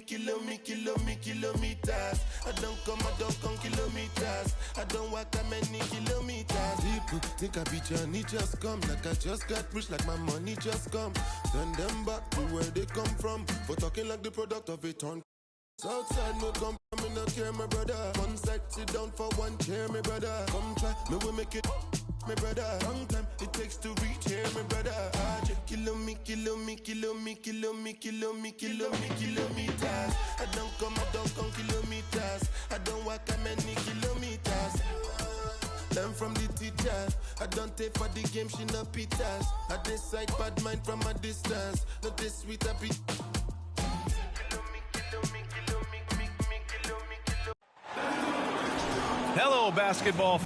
kilometers. I don't come kilometers. I don't walk that many kilometers. People think I be Johnny, just come. Like I just got rich, like my money just come. Send them back to where they come from. For talking like the product of a turn. Outside, no come from me, no care, my brother. One side, sit down for one chair, my brother. Come try, me will make it, my brother. Long time it takes to reach here, my brother. Kilometers. I don't come kilometers. I don't walk that many kilometers. Learn from the teacher. I don't take for the game, she no pitas. I decide bad mind from a distance. Not this sweet happy. Hello, basketball.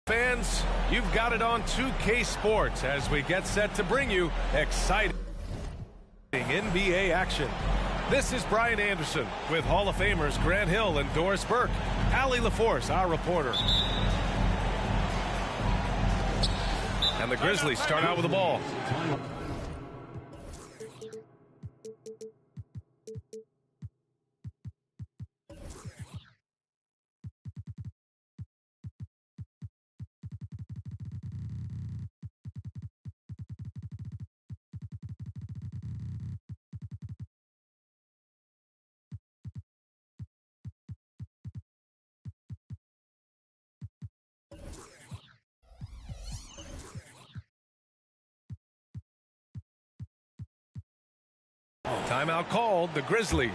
Fans, you've got it on 2K Sports as we get set to bring you exciting NBA action. This is Brian Anderson with Hall of Famers Grant Hill and Doris Burke. Allie LaForce, our reporter. And the Grizzlies start out with the ball. Timeout called, the Grizzlies.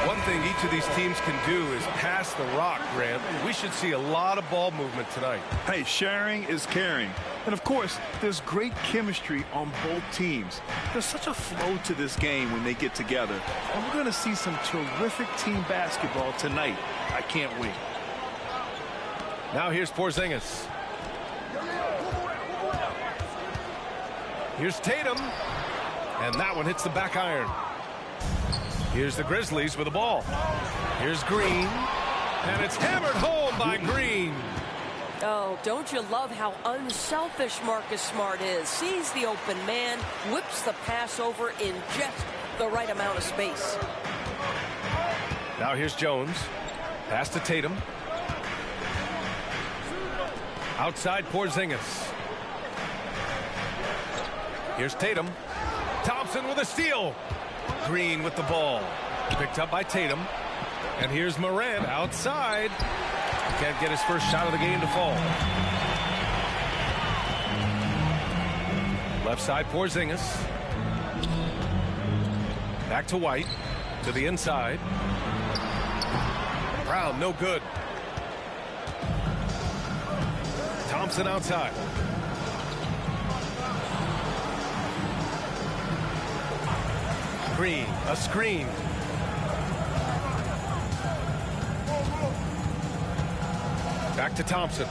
One thing each of these teams can do is pass the rock, Grant. We should see a lot of ball movement tonight. Hey, sharing is caring. And, of course, there's great chemistry on both teams. There's such a flow to this game when they get together. And we're going to see some terrific team basketball tonight. I can't wait. Now here's Porzingis. Here's Tatum. And that one hits the back iron. Here's the Grizzlies with the ball. Here's Green. And it's hammered home by Green. Oh, don't you love how unselfish Marcus Smart is? Sees the open man, whips the pass over in just the right amount of space. Now here's Jones. Pass to Tatum. Outside Porzingis. Here's Tatum. Thompson with a steal. Green with the ball. Picked up by Tatum. And here's Morant outside. Can't get his first shot of the game to fall. Left side Porzingis. Back to White. To the inside. Brown, no good. Thompson outside. Green, a screen. Back to Thompson.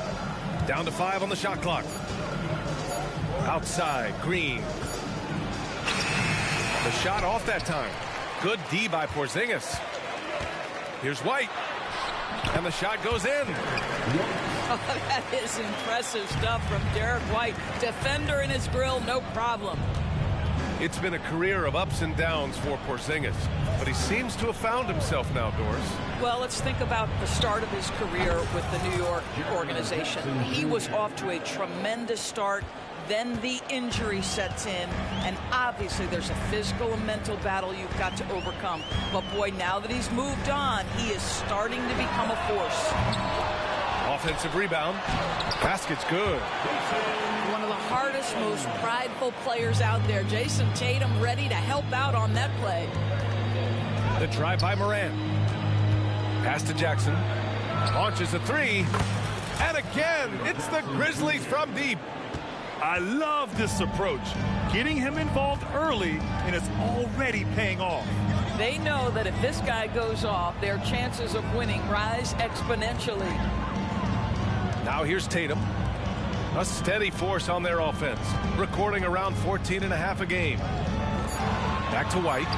Down to 5 on the shot clock. Outside, Green. The shot off that time. Good D by Porzingis. Here's White. And the shot goes in. Oh, that is impressive stuff from Derek White. Defender in his grill, no problem. It's been a career of ups and downs for Porzingis, but he seems to have found himself now, Doris. Well, let's think about the start of his career with the New York organization. He was off to a tremendous start. Then the injury sets in, and obviously there's a physical and mental battle you've got to overcome. But boy, now that he's moved on, he is starting to become a force. Offensive rebound. Basket's good. One of the hardest, most prideful players out there. Jason Tatum ready to help out on that play. The drive by Morant. Pass to Jackson. Launches a three. And again, it's the Grizzlies from deep. I love this approach. Getting him involved early, and it's already paying off. They know that if this guy goes off, their chances of winning rise exponentially. Now here's Tatum. A steady force on their offense, recording around 14.5 a game. Back to White.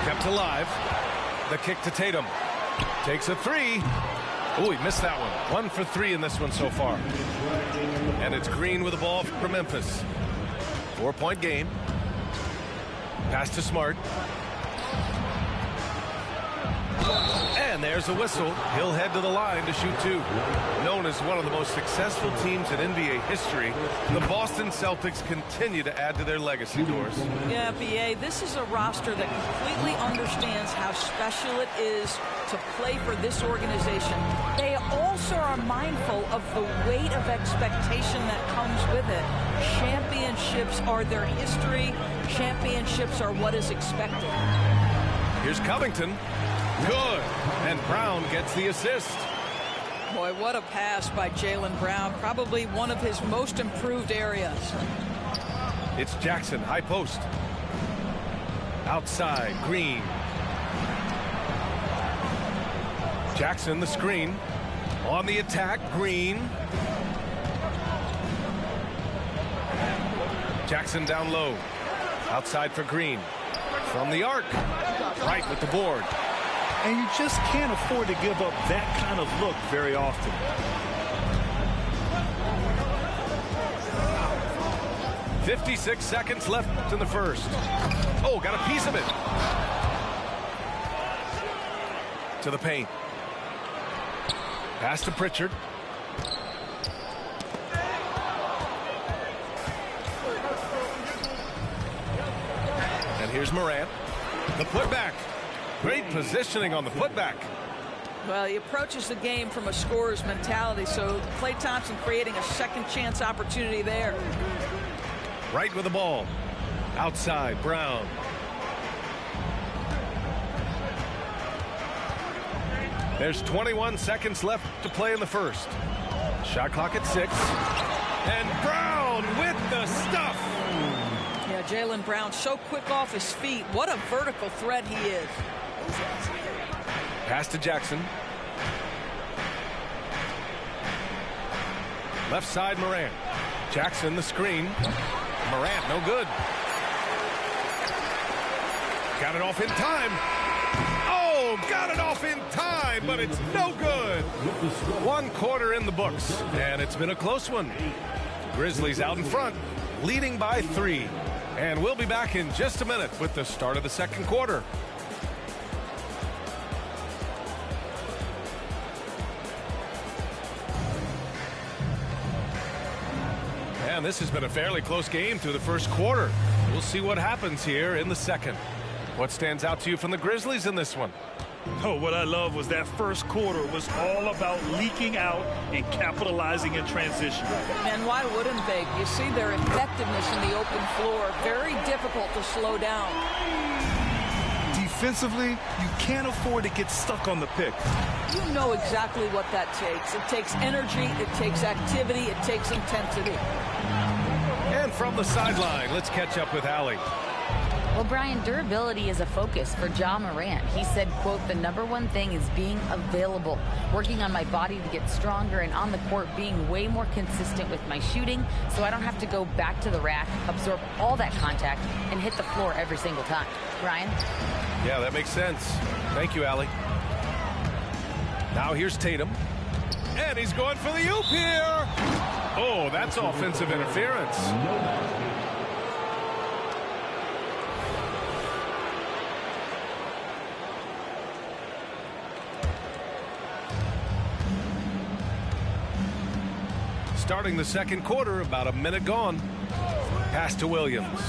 Kept alive. The kick to Tatum. Takes a three. Oh, he missed that one. 1 for 3 in this one so far. And it's Green with the ball for Memphis. 4-point game. Pass to Smart. And there's a whistle. He'll head to the line to shoot 2. Known as one of the most successful teams in NBA history, the Boston Celtics continue to add to their legacy, Doris. Yeah, B.A., this is a roster that completely understands how special it is to play for this organization. They also are mindful of the weight of expectation that comes with it. Championships are their history. Championships are what is expected. Here's Covington. Good. And Brown gets the assist. Boy, what a pass by Jaylen Brown. Probably one of his most improved areas. It's Jackson, high post. Outside, Green. Jackson, the screen. On the attack, Green. Jackson down low. Outside for Green. From the arc. Right with the board. And you just can't afford to give up that kind of look very often. .56 seconds left in the first. Oh, got a piece of it. To the paint. Pass to Pritchard. And here's Morant. The putback. Great positioning on the putback. Well, he approaches the game from a scorer's mentality, so Klay Thompson creating a second chance opportunity there. Right with the ball. Outside, Brown. There's 21 seconds left to play in the first. Shot clock at 6. And Brown with the stuff. Yeah, Jaylen Brown so quick off his feet. What a vertical threat he is. Pass to Jackson. Left side, Morant. Jackson, the screen. Morant, no good. Got it off in time. Oh, got it off in time, but it's no good. 1 quarter in the books, and it's been a close one. Grizzlies out in front, leading by 3. And we'll be back in just a minute with the start of the second quarter. And this has been a fairly close game through the first quarter. We'll see what happens here in the second. What stands out to you from the Grizzlies in this one? Oh, what I love was that first quarter was all about leaking out and capitalizing in transition. And why wouldn't they? You see their effectiveness in the open floor. Very difficult to slow down. Defensively, you can't afford to get stuck on the pick. You know exactly what that takes. It takes energy, it takes activity, it takes intensity. And from the sideline, let's catch up with Allie. Well, Brian, durability is a focus for Ja Morant. He said, quote, "The #1 thing is being available, working on my body to get stronger, and on the court being way more consistent with my shooting so I don't have to go back to the rack, absorb all that contact, and hit the floor every single time." Brian? Yeah, that makes sense. Thank you, Allie. Now here's Tatum. And he's going for the oop here. Oh, that's offensive interference. Starting the second quarter, about a minute gone. Pass to Williams.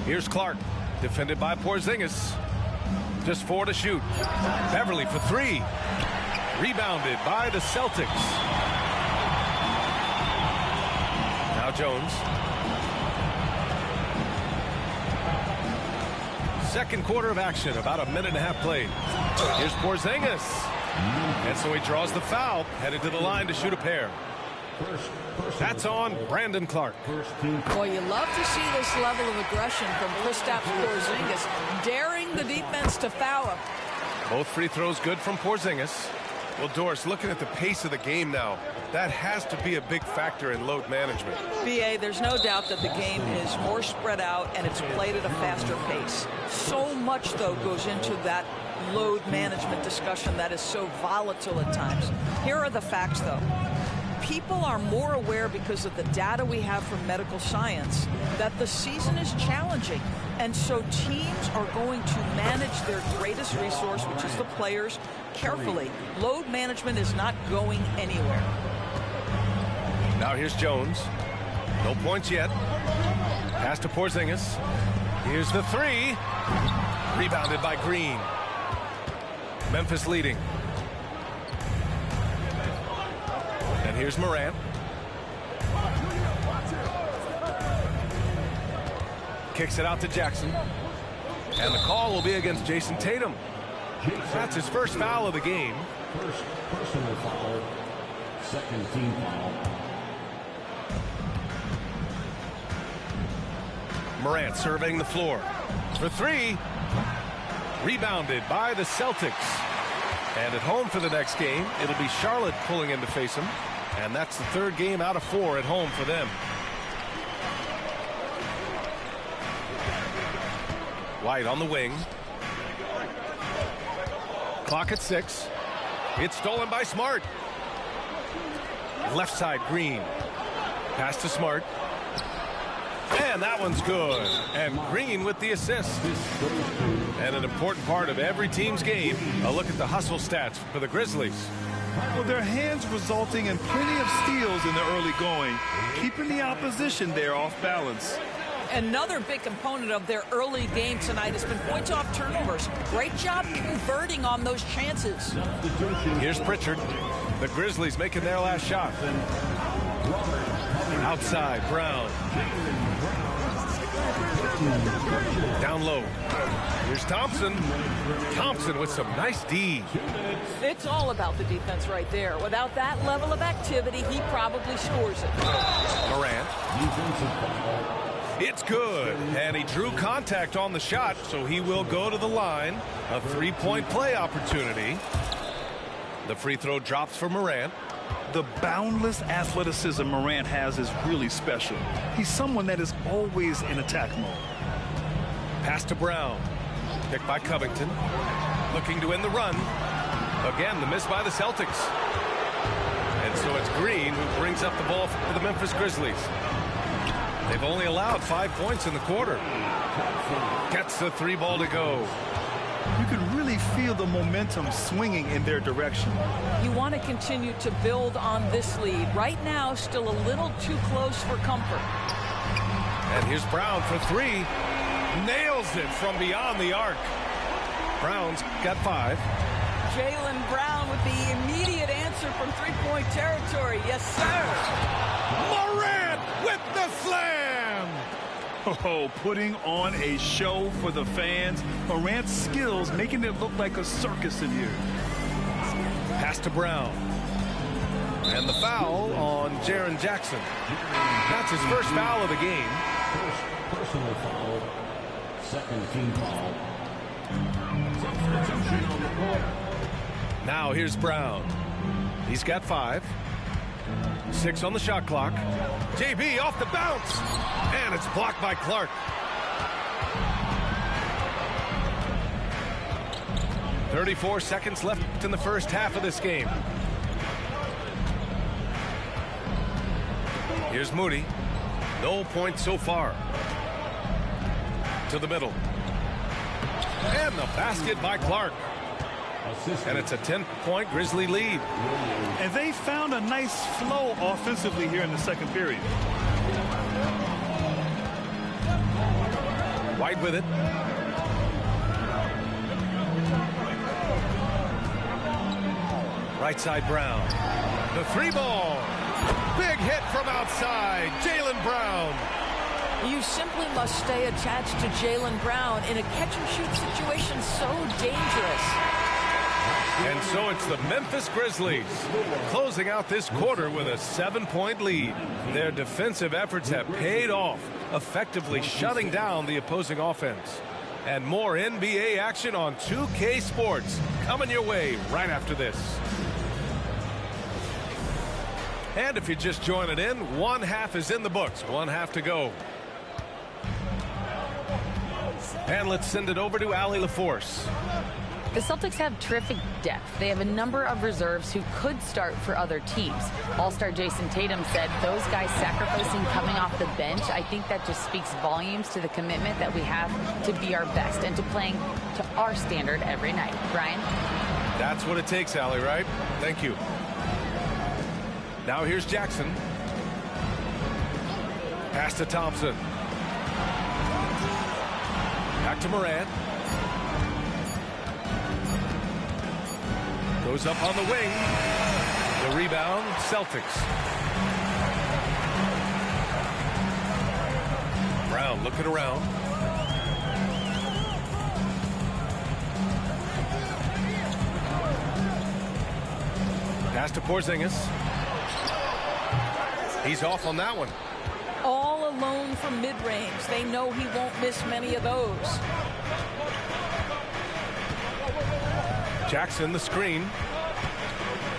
Here's Clark, defended by Porzingis. Just 4 to shoot. Beverly for 3. Rebounded by the Celtics. Now Jones. Second quarter of action, about a minute and a half played. Here's Porzingis. And so he draws the foul, headed to the line to shoot a pair. That's on Brandon Clark. Well, you love to see this level of aggression from Kristaps Porzingis, daring the defense to foul him. Both free throws good from Porzingis. Well, Doris, looking at the pace of the game now, that has to be a big factor in load management. B.A., there's no doubt that the game is more spread out and it's played at a faster pace. So much, though, goes into that load management discussion that is so volatile at times. Here are the facts, though. People are more aware because of the data we have from medical science that the season is challenging. And so teams are going to manage their greatest resource, which is the players, carefully. Load management is not going anywhere. Now here's Jones. No points yet. Pass to Porzingis. Here's the 3. Rebounded by Green. Memphis leading. And here's Morant. Kicks it out to Jackson. And the call will be against Jason Tatum. That's his first foul of the game. First personal foul. Second team foul. Morant surveying the floor. For 3. Rebounded by the Celtics. And at home for the next game, it'll be Charlotte pulling in to face him. And that's the 3rd game out of 4 at home for them. White on the wing. Clock at 6. It's stolen by Smart. Left side, Green. Pass to Smart. And that one's good. And Green with the assist. And an important part of every team's game, a look at the hustle stats for the Grizzlies. Well, their hands resulting in plenty of steals in the early going, keeping the opposition there off balance. Another big component of their early game tonight has been points off turnovers. Great job converting on those chances. Here's Pritchard. The Grizzlies making their last shot. Outside, Brown. Down low. Here's Thompson. Thompson with some nice D. It's all about the defense right there. Without that level of activity, he probably scores it. Morant. It's good. And he drew contact on the shot, so he will go to the line. A 3-point play opportunity. The free throw drops for Morant. The boundless athleticism Morant has is really special. He's someone that is always in attack mode. Pass to Brown. Picked by Covington. Looking to end the run. Again, the miss by the Celtics. And so it's Green who brings up the ball for the Memphis Grizzlies. They've only allowed 5 points in the quarter. Gets the 3 ball to go. You can really feel the momentum swinging in their direction. You want to continue to build on this lead. Right now, still a little too close for comfort. And here's Brown for 3. Nails it from beyond the arc. Brown's got 5. Jaylen Brown with the immediate answer from three-point territory. Yes, sir. Morant with the slam. Oh, putting on a show for the fans. Morant's skills making it look like a circus in here. Pass to Brown. And the foul on Jaren Jackson. That's his first foul of the game. First personal foul. Second team foul. Substitution on the court. Now here's Brown. He's got 5. 6 on the shot clock. JB off the bounce. And it's blocked by Clark. 34 seconds left in the first half of this game. Here's Moody. No points so far. To the middle. And the basket by Clark. And it's a 10-point Grizzly lead. And they found a nice flow offensively here in the second period. White with it. Right side Brown. The 3-ball. Big hit from outside. Jaylen Brown. You simply must stay attached to Jaylen Brown in a catch-and-shoot situation so dangerous. And so it's the Memphis Grizzlies closing out this quarter with a 7-point lead. Their defensive efforts have paid off, effectively shutting down the opposing offense. And more NBA action on 2K Sports coming your way right after this. And if you're just joining in, one half is in the books, one half to go. And let's send it over to Allie LaForce. The Celtics have terrific depth. They have a number of reserves who could start for other teams. All-star Jason Tatum said those guys sacrificing coming off the bench, I think that just speaks volumes to the commitment that we have to be our best and to playing to our standard every night. Brian? That's what it takes, Allie, right? Thank you. Now here's Jackson. Pass to Thompson. Back to Morant. Goes up on the wing. The rebound, Celtics. Brown looking around. Pass to Porzingis. He's off on that one. All alone from mid-range. They know he won't miss many of those. Jackson the screen.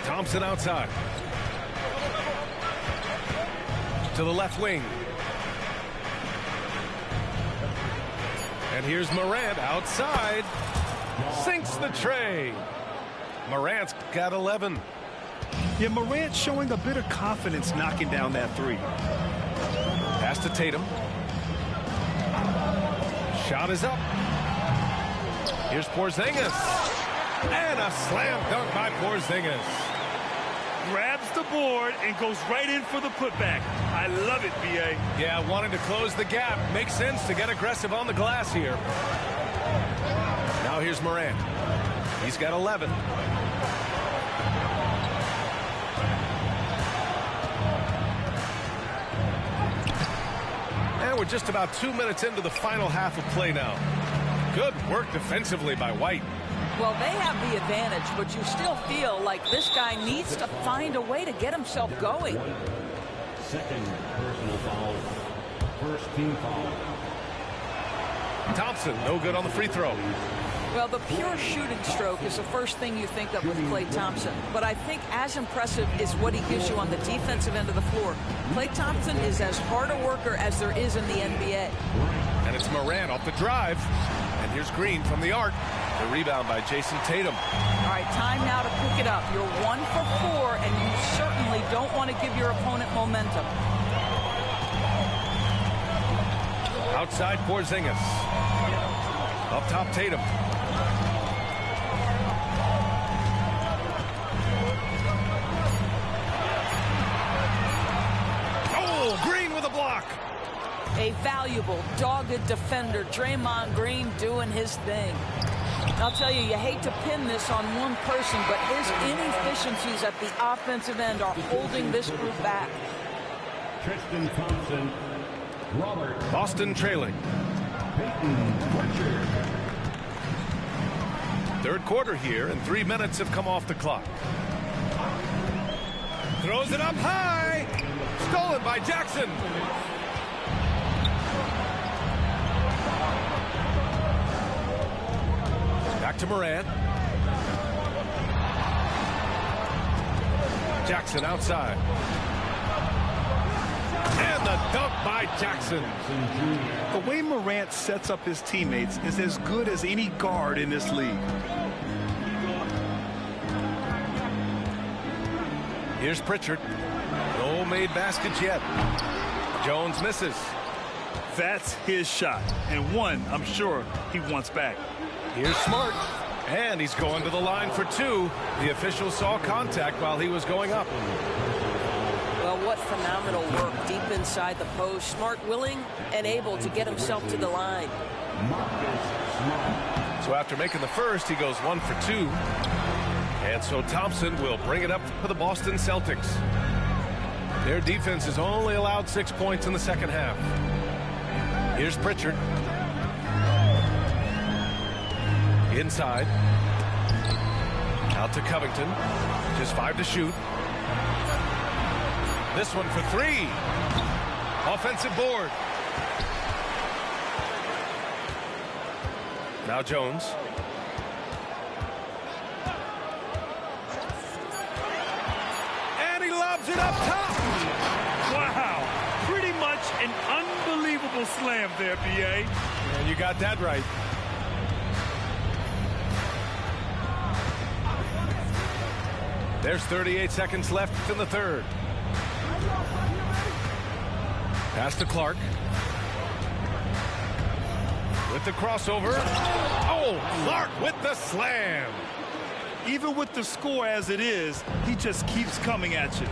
Thompson outside. To the left wing. And here's Morant outside. Sinks the tray. Morant's got 11. Yeah, Morant showing a bit of confidence knocking down that 3. Pass to Tatum. Shot is up. Here's Porzingis. And a slam dunk by Porzingis. Grabs the board and goes right in for the putback. I love it, B.A. Yeah, wanting to close the gap. Makes sense to get aggressive on the glass here. Now here's Morant. He's got 11. And we're just about 2 minutes into the final half of play now. Good work defensively by White. Well, they have the advantage, but you still feel like this guy needs to find a way to get himself going. Second personal foul. First team foul. Thompson, no good on the free throw. Well, the pure shooting stroke is the first thing you think of with Klay Thompson. But I think as impressive is what he gives you on the defensive end of the floor. Klay Thompson is as hard a worker as there is in the NBA. And it's Morant off the drive. And here's Green from the arc. The rebound by Jason Tatum. All right, time now to pick it up. You're 1 for 4, and you certainly don't want to give your opponent momentum. Outside Porzingis. Up top Tatum. Oh, Green with a block. A valuable, dogged defender, Draymond Green doing his thing. I'll tell you, you hate to pin this on one person, but his inefficiencies at the offensive end are holding this group back. Tristan Thompson. Robert. Boston trailing. Peyton Pritchard. Third quarter here, and 3 minutes have come off the clock. Throws it up high. Stolen by Jackson. Back to Morant. Jackson outside. And the dunk by Jackson. The way Morant sets up his teammates is as good as any guard in this league. Here's Pritchard. No made baskets yet. Jones misses. That's his shot, and one I'm sure he wants back. Here's Smart, and he's going to the line for two. The official saw contact while he was going up. Well, what phenomenal work deep inside the post. Smart willing and able to get himself to the line. So after making the first, he goes 1 for 2. And so Thompson will bring it up for the Boston Celtics. Their defense has only allowed 6 points in the second half. Here's Pritchard. Inside. Out to Covington. Just 5 to shoot. This one for 3. Offensive board. Now Jones. And he lobs it up top. Wow. Pretty much an unbelievable slam there, B.A. And you got that right. There's 38 seconds left in the third. Pass to Clark. With the crossover. Oh, Clark with the slam. Even with the score as it is, he just keeps coming at you.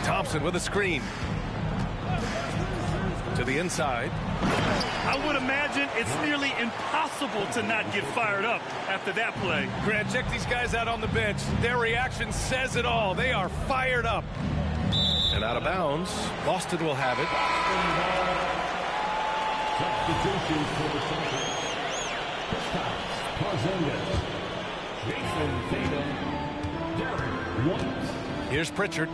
Thompson with a screen. To the inside. I would imagine it's nearly impossible to not get fired up after that play. Grant, check these guys out on the bench. Their reaction says it all. They are fired up. And out of bounds, Boston will have it. Substitutions for the Celtics. Porzingis, Jason Tatum, Derek White. Here's Pritchard.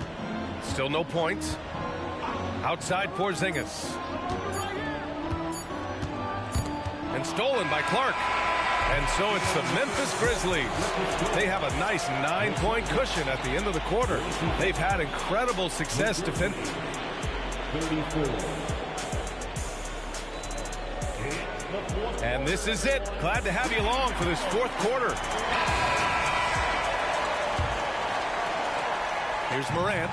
Still no points. Outside Porzingis. And stolen by Clark. And so it's the Memphis Grizzlies. They have a nice 9-point cushion at the end of the quarter. They've had incredible success defending. 34. And this is it. Glad to have you along for this fourth quarter. Here's Morant.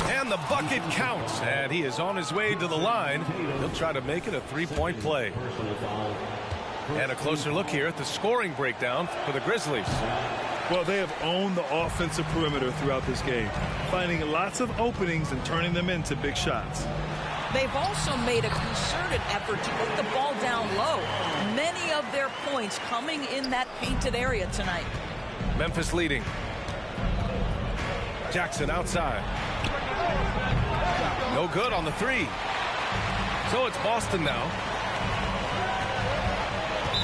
And the bucket counts. And he is on his way to the line. He'll try to make it a 3-point play. And a closer look here at the scoring breakdown for the Grizzlies. Well, they have owned the offensive perimeter throughout this game, finding lots of openings and turning them into big shots. They've also made a concerted effort to put the ball down low. Many of their points coming in that painted area tonight. Memphis leading. Jackson outside. No good on the 3. So it's Boston now.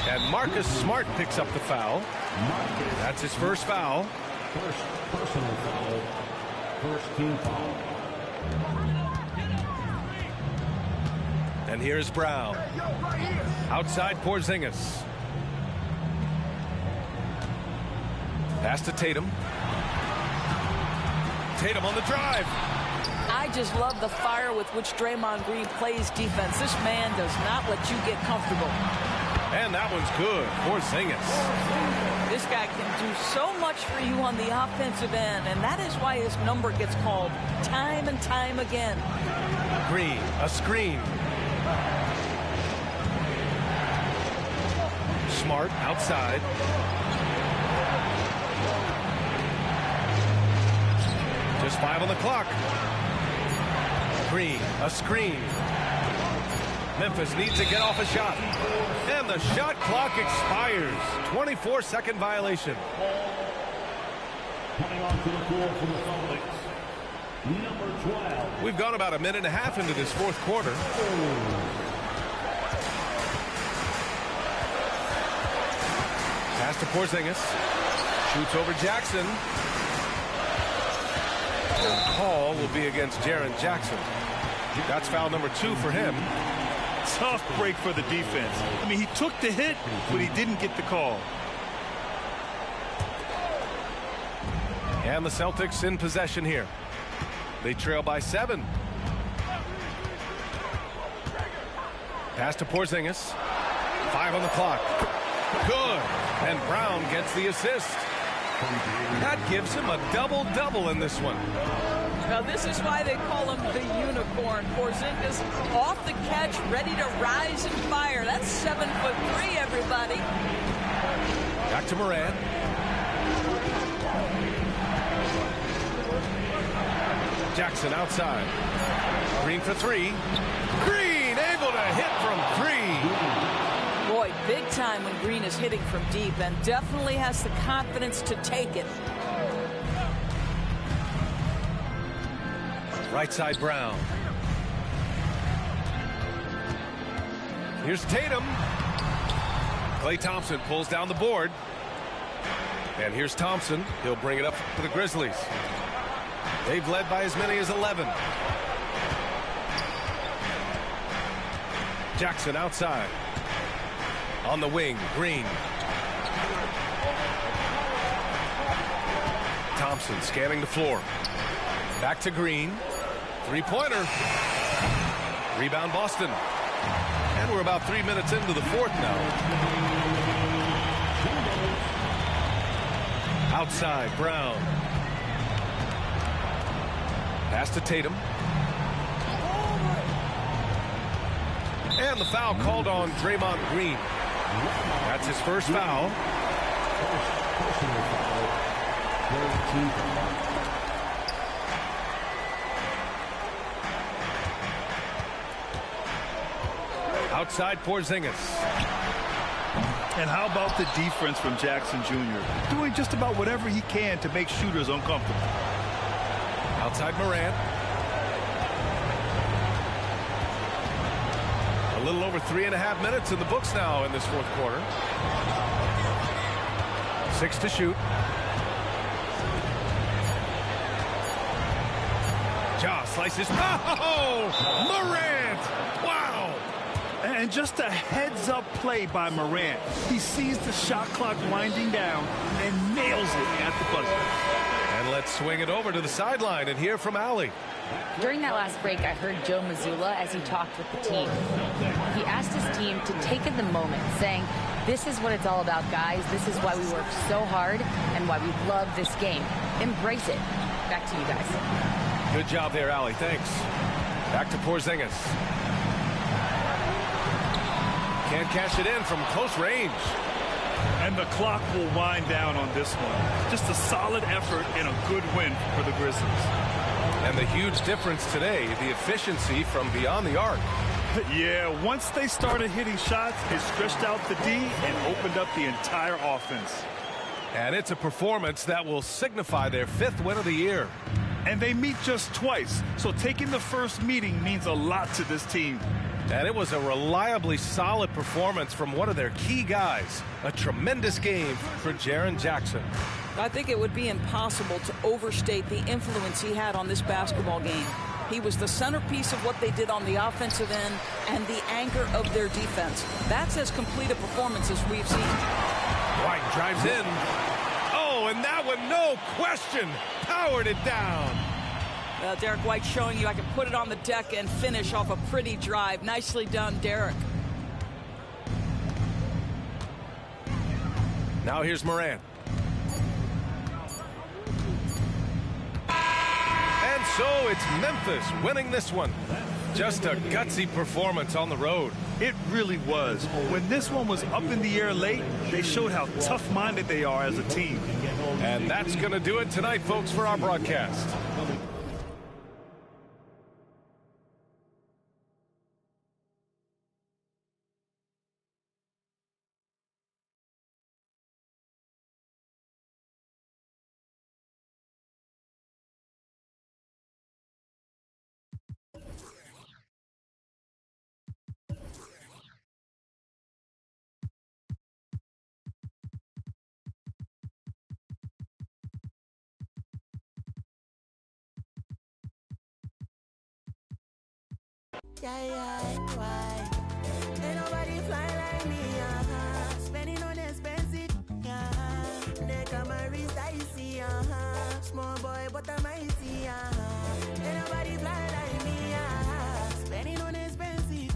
And Marcus Smart picks up the foul. That's his first foul. First personal foul. First team foul. And here's Brown. Outside Porzingis. Pass to Tatum. Tatum on the drive. I just love the fire with which Draymond Green plays defense. This man does not let you get comfortable. And that one's good. Porzingis. This guy can do so much for you on the offensive end, and that is why his number gets called time and time again. Green, a screen. Smart outside. Just 5 on the clock. Green, a screen. Memphis needs to get off a shot. And the shot clock expires. 24-second violation. Coming onto the floor for the Celtics, number 12. We've gone about a minute and a half into this fourth quarter. Pass to Porzingis. Shoots over Jackson. And call will be against Jaren Jackson. That's foul number 2 for him. Tough break for the defense. I mean, he took the hit, but he didn't get the call. And the Celtics in possession here. They trail by 7. Pass to Porzingis. 5 on the clock. Good. And Brown gets the assist. That gives him a double-double in this one. Now, this is why they call him the unicorn. Porzingis off the catch, ready to rise and fire. That's 7'3", everybody. Back to Morant. Jackson outside. Green for 3. Green able to hit from 3. Boy, big time when Green is hitting from deep, and definitely has the confidence to take it. Right side Brown. Here's Tatum. Klay Thompson pulls down the board. And here's Thompson. He'll bring it up for the Grizzlies. They've led by as many as 11. Jackson outside. On the wing, Green. Thompson scanning the floor. Back to Green. Three-pointer. Rebound Boston. And we're about 3 minutes into the fourth now. Outside, Brown. Pass to Tatum. And the foul called on Draymond Green. That's his first foul. Outside Porzingis. And how about the defense from Jackson Jr.? Doing just about whatever he can to make shooters uncomfortable. Outside Morant. A little over 3.5 minutes in the books now in this fourth quarter. 6 to shoot. Ja slices. Oh! Morant! Wow! And just a heads-up play by Morant. He sees the shot clock winding down and nails it at the buzzer. And let's swing it over to the sideline and hear from Allie. During that last break, I heard Joe Mazzulla as he talked with the team. He asked his team to take in the moment, saying, "This is what it's all about, guys. This is why we work so hard and why we love this game. Embrace it." Back to you guys. Good job there, Allie. Thanks. Back to Porzingis. Can't cash it in from close range. And the clock will wind down on this one. Just a solid effort and a good win for the Grizzlies. And the huge difference today, the efficiency from beyond the arc. Yeah, once they started hitting shots, it stretched out the D and opened up the entire offense. And it's a performance that will signify their 5th win of the year. And they meet just twice, so taking the first meeting means a lot to this team. And it was a reliably solid performance from one of their key guys. A tremendous game for Jaren Jackson. I think it would be impossible to overstate the influence he had on this basketball game. He was the centerpiece of what they did on the offensive end and the anchor of their defense. That's as complete a performance as we've seen. White drives in. Oh, and that one, no question, powered it down. Derek White showing you I can put it on the deck and finish off a pretty drive. Nicely done, Derek. Now here's Morant. And so it's Memphis winning this one. Just a gutsy performance on the road. It really was. When this one was up in the air late, they showed how tough-minded they are as a team. And that's going to do it tonight, folks, for our broadcast. Yeah, why? Ain't nobody fly like me, spending on expensive, they come and wrist icy, small boy but I'm icy, ain't nobody fly like me, spending on expensive,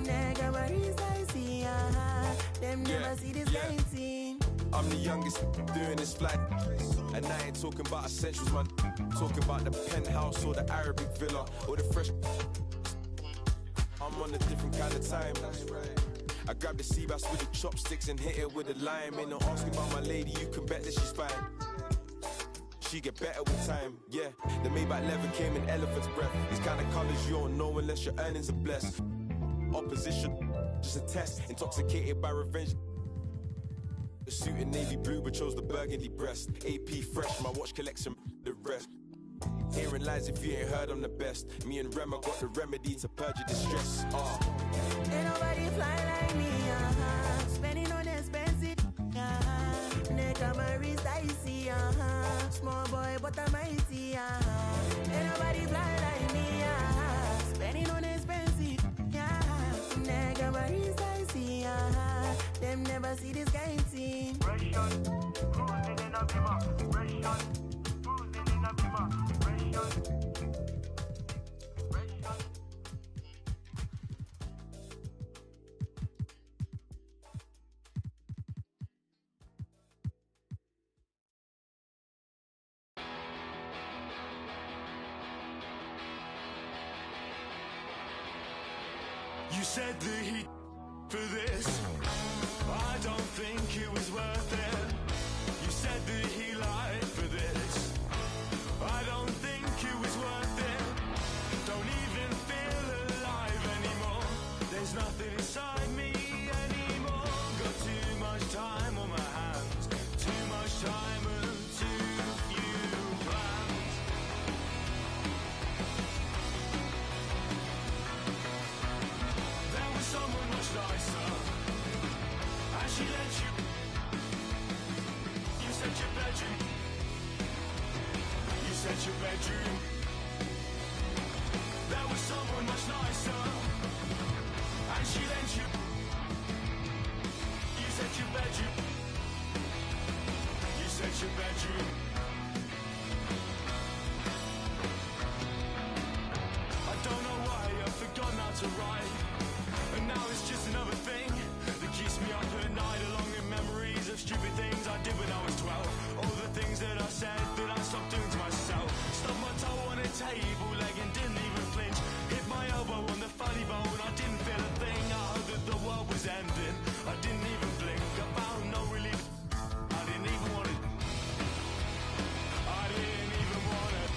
they come and wrist icy, them never see this kind thing. I'm the youngest doing this flight, and I ain't talking about essentials, man. Talking about the penthouse or the Arabic villa or the fresh. I'm on a different kind of time. I grab the sea bass with the chopsticks and hit it with a lime. Ain't no asking about my lady, you can bet that she's fine. She get better with time, yeah. The Maybach leather came in elephant's breath. These kind of colors you don't know unless your earnings are blessed. Opposition, just a test. Intoxicated by revenge. The suit in navy blue but chose the burgundy breast. AP fresh, my watch collection, the rest. Hearing lies if you ain't heard I'm the best. Me and Rema got the remedy to purge your distress. Ain't nobody fly like me, spending on expensive, they come and wrist icy, small boy but I'm icy, ain't nobody fly like me, spending on expensive, they come and wrist icy, them never see this kind thing. Fresh on, cruising in a bimmer, fresh on, cruising in a bimmer, fresh on, fresh on. You said the heat for this, I don't think it was worth it. You said that he lied for this, I don't think it was worth it. Don't even feel alive anymore, there's nothing inside me anymore. Got too much time on my hands, too much time and too few plans. There was someone much nicer, and she let you. You said your bedroom. You said your bedroom. There was someone much nicer, and she let you. You said your bedroom. You said your bedroom. I don't know why I've forgotten how to write, and now it's just another thing that keeps me up at night, along with memories of stupid things I did when I was 12. All the things that I said that I stopped doing to myself. Stubbed my toe on a table leg and didn't even flinch. Hit my elbow on the funny bone, I didn't feel a thing. I heard that the world was ending, I didn't even blink. I found no relief, I didn't even want it. I didn't even want it.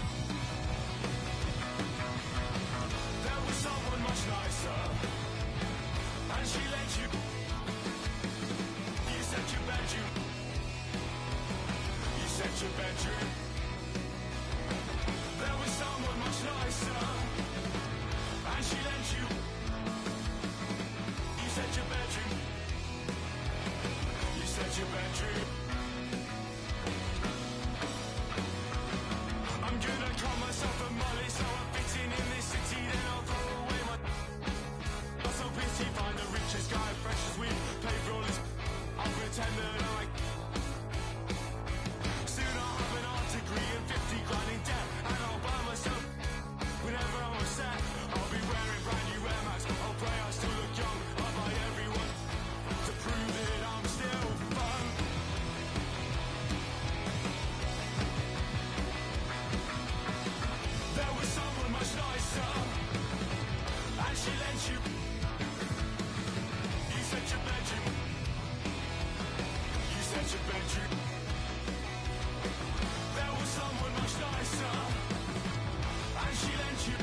There was someone much nicer, and she let you. You said your bedroom. You said your bedroom. There was someone much nicer, and she let you. You said your bedroom. You said your bedroom. I'm gonna call myself a molly, so I'm fitting in this city, then I'll throw away my. I'm so busy, find the richest guy, fresh as wind, pay for all his. I'll pretend that I. Soon I'll have an art degree and 50 grand in debt, and I'll buy myself. Whenever I'm upset, I'll be wearing brand new Air Max. I'll pray I still look young. I'll buy everyone to prove that I'm still fun. There was someone much nicer, and she let you. You said your bedroom. You said your bedroom. There was someone much nicer, and she let you.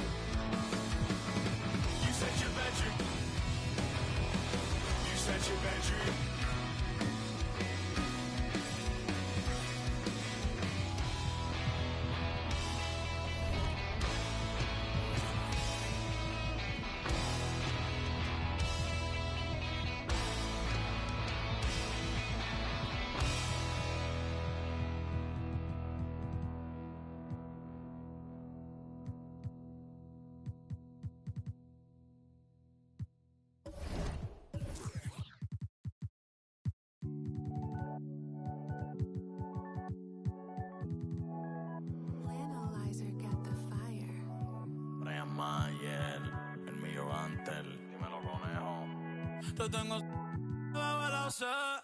Mayer, el mío antes. Dímelo, conejo. Te tengo bajo la seda.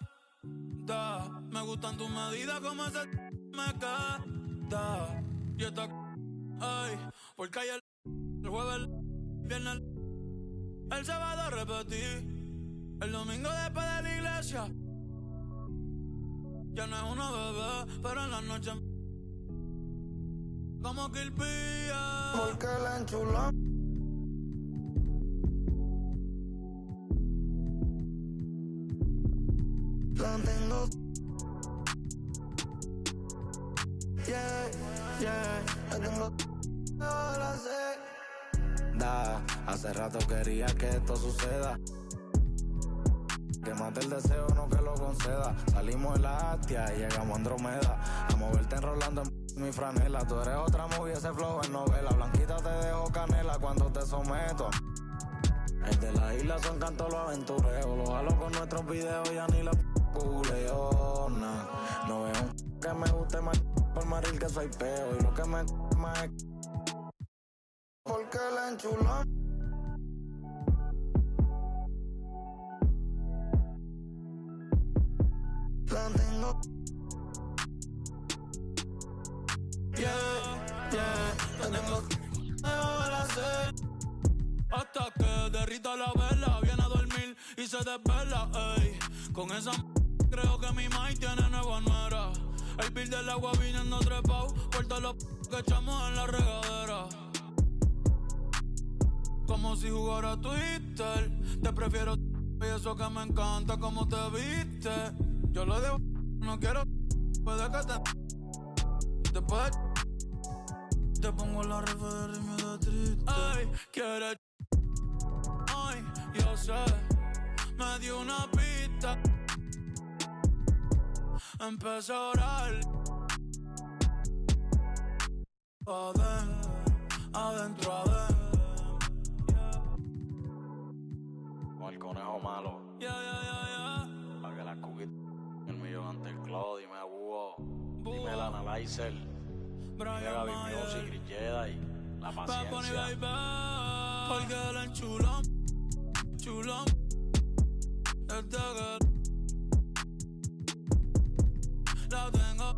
Me gustan tus medidas como ese me queda. Y esta ay, porque hay el jueves, el viernes, el sábado repetí. El domingo después de la iglesia. Ya no es una bebé, pero en la noche como que el pía. Porque la enchuló. La tengo. La tengo. La sé. Hace rato quería que esto suceda. Que mate el deseo, no que lo conceda. Salimos de la Astia y llegamos a Andromeda. A moverte enrolando en mi franela. Tú eres otra movie, ese flow en novela. Blanquita te dejo canela cuando te someto. El de la isla son cantos los aventureros. Los jalo con nuestros videos, ya ni la culeo. No veo un que me guste más por maril que soy peo. Y lo que me más es porque la enchuló. La tengo. La tengo. La sé. Hasta que derrita la vela, viene a dormir y se desvela, ey. Con esa creo que mi maíz tiene nueva nuera. El bill del agua viniendo trepao por todos los que echamos en la regadera. Como si jugara Twitter. Te prefiero y eso que me encanta como te viste. Yo lo debo, no quiero. Puede que después te pongo la refa de ritmo de triste. Ay, quieres. Ay, yo sé. Me dio una pista. Empecé a orar. Adentro. Con el conejo malo. Para que la cookie el millón ante el Claude. Dime a Búho. Dime el Analyzer. Dime Gaby Music, Chris Jedi. La paciencia. Porque la enchulón. Desde que la tengo.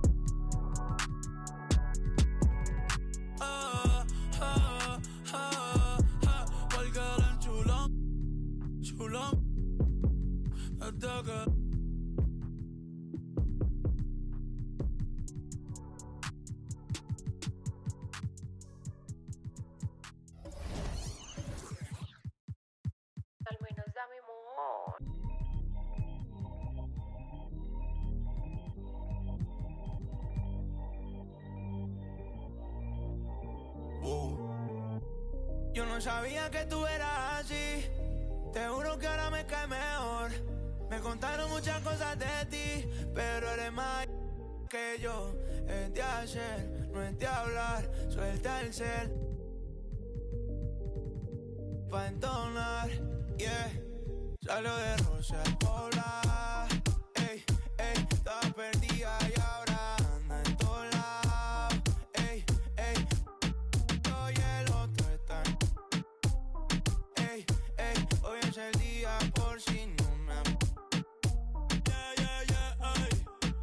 Porque la enchulón. Desde que al menos dame amor. Yo no sabía que tú eras así. Te juro que ahora me cae mejor. Me contaron muchas cosas de ti, pero eres más que yo. Es de hacer, no es de hablar. Suelta el cel pa' entonar, yeah. Salió de Rosa al Pobla. Ey, estaba perdida y ahora anda en todos lados. Ey, yo y el otro están. Ey, hoy es el día por si no me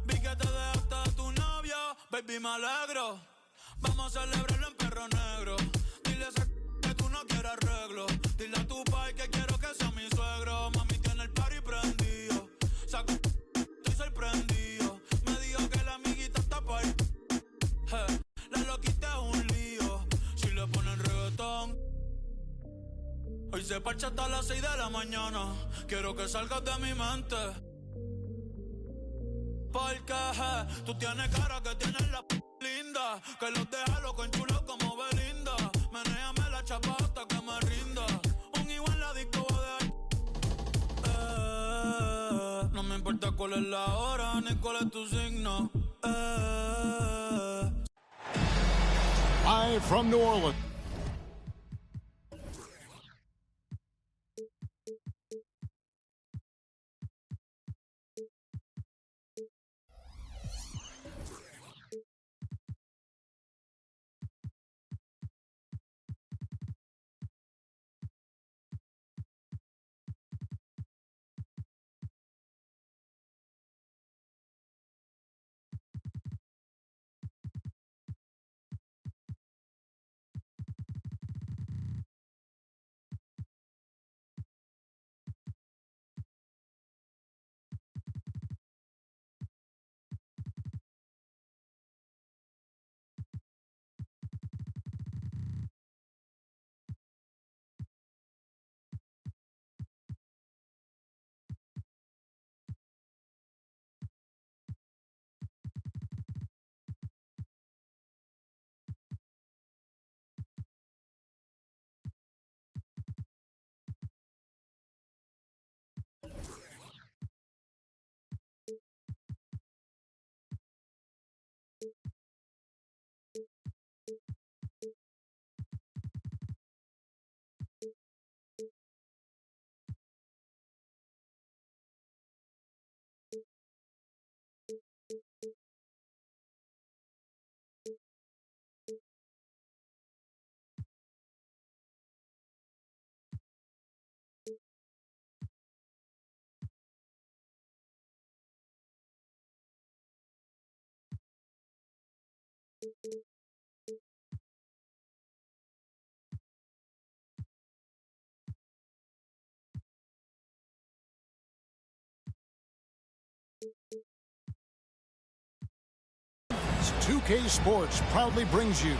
vi que te dejaste a tu novio, baby, me alegro. Vamos a celebrarlo en Perro Negro. Dile a ese que tú no quieres arreglo. Dile a tu pai que quiero que sea mi suegro. Mami tiene el party prendido. Saco, estoy sorprendido. Me dijo que la amiguita está pa' ahí. La loquita es un lío. Si le ponen reggaetón. Hoy se parcha hasta las 6 de la mañana. Quiero que salgas de mi mente. Porque tú tienes cara que tienes la linda. Que los deja loco en chulo como Belinda. Menéame la chapa hasta que me rinda. Un igual la disco de no me importa cuál es la hora ni cuál es tu signo. Live from New Orleans. 2K Sports proudly brings you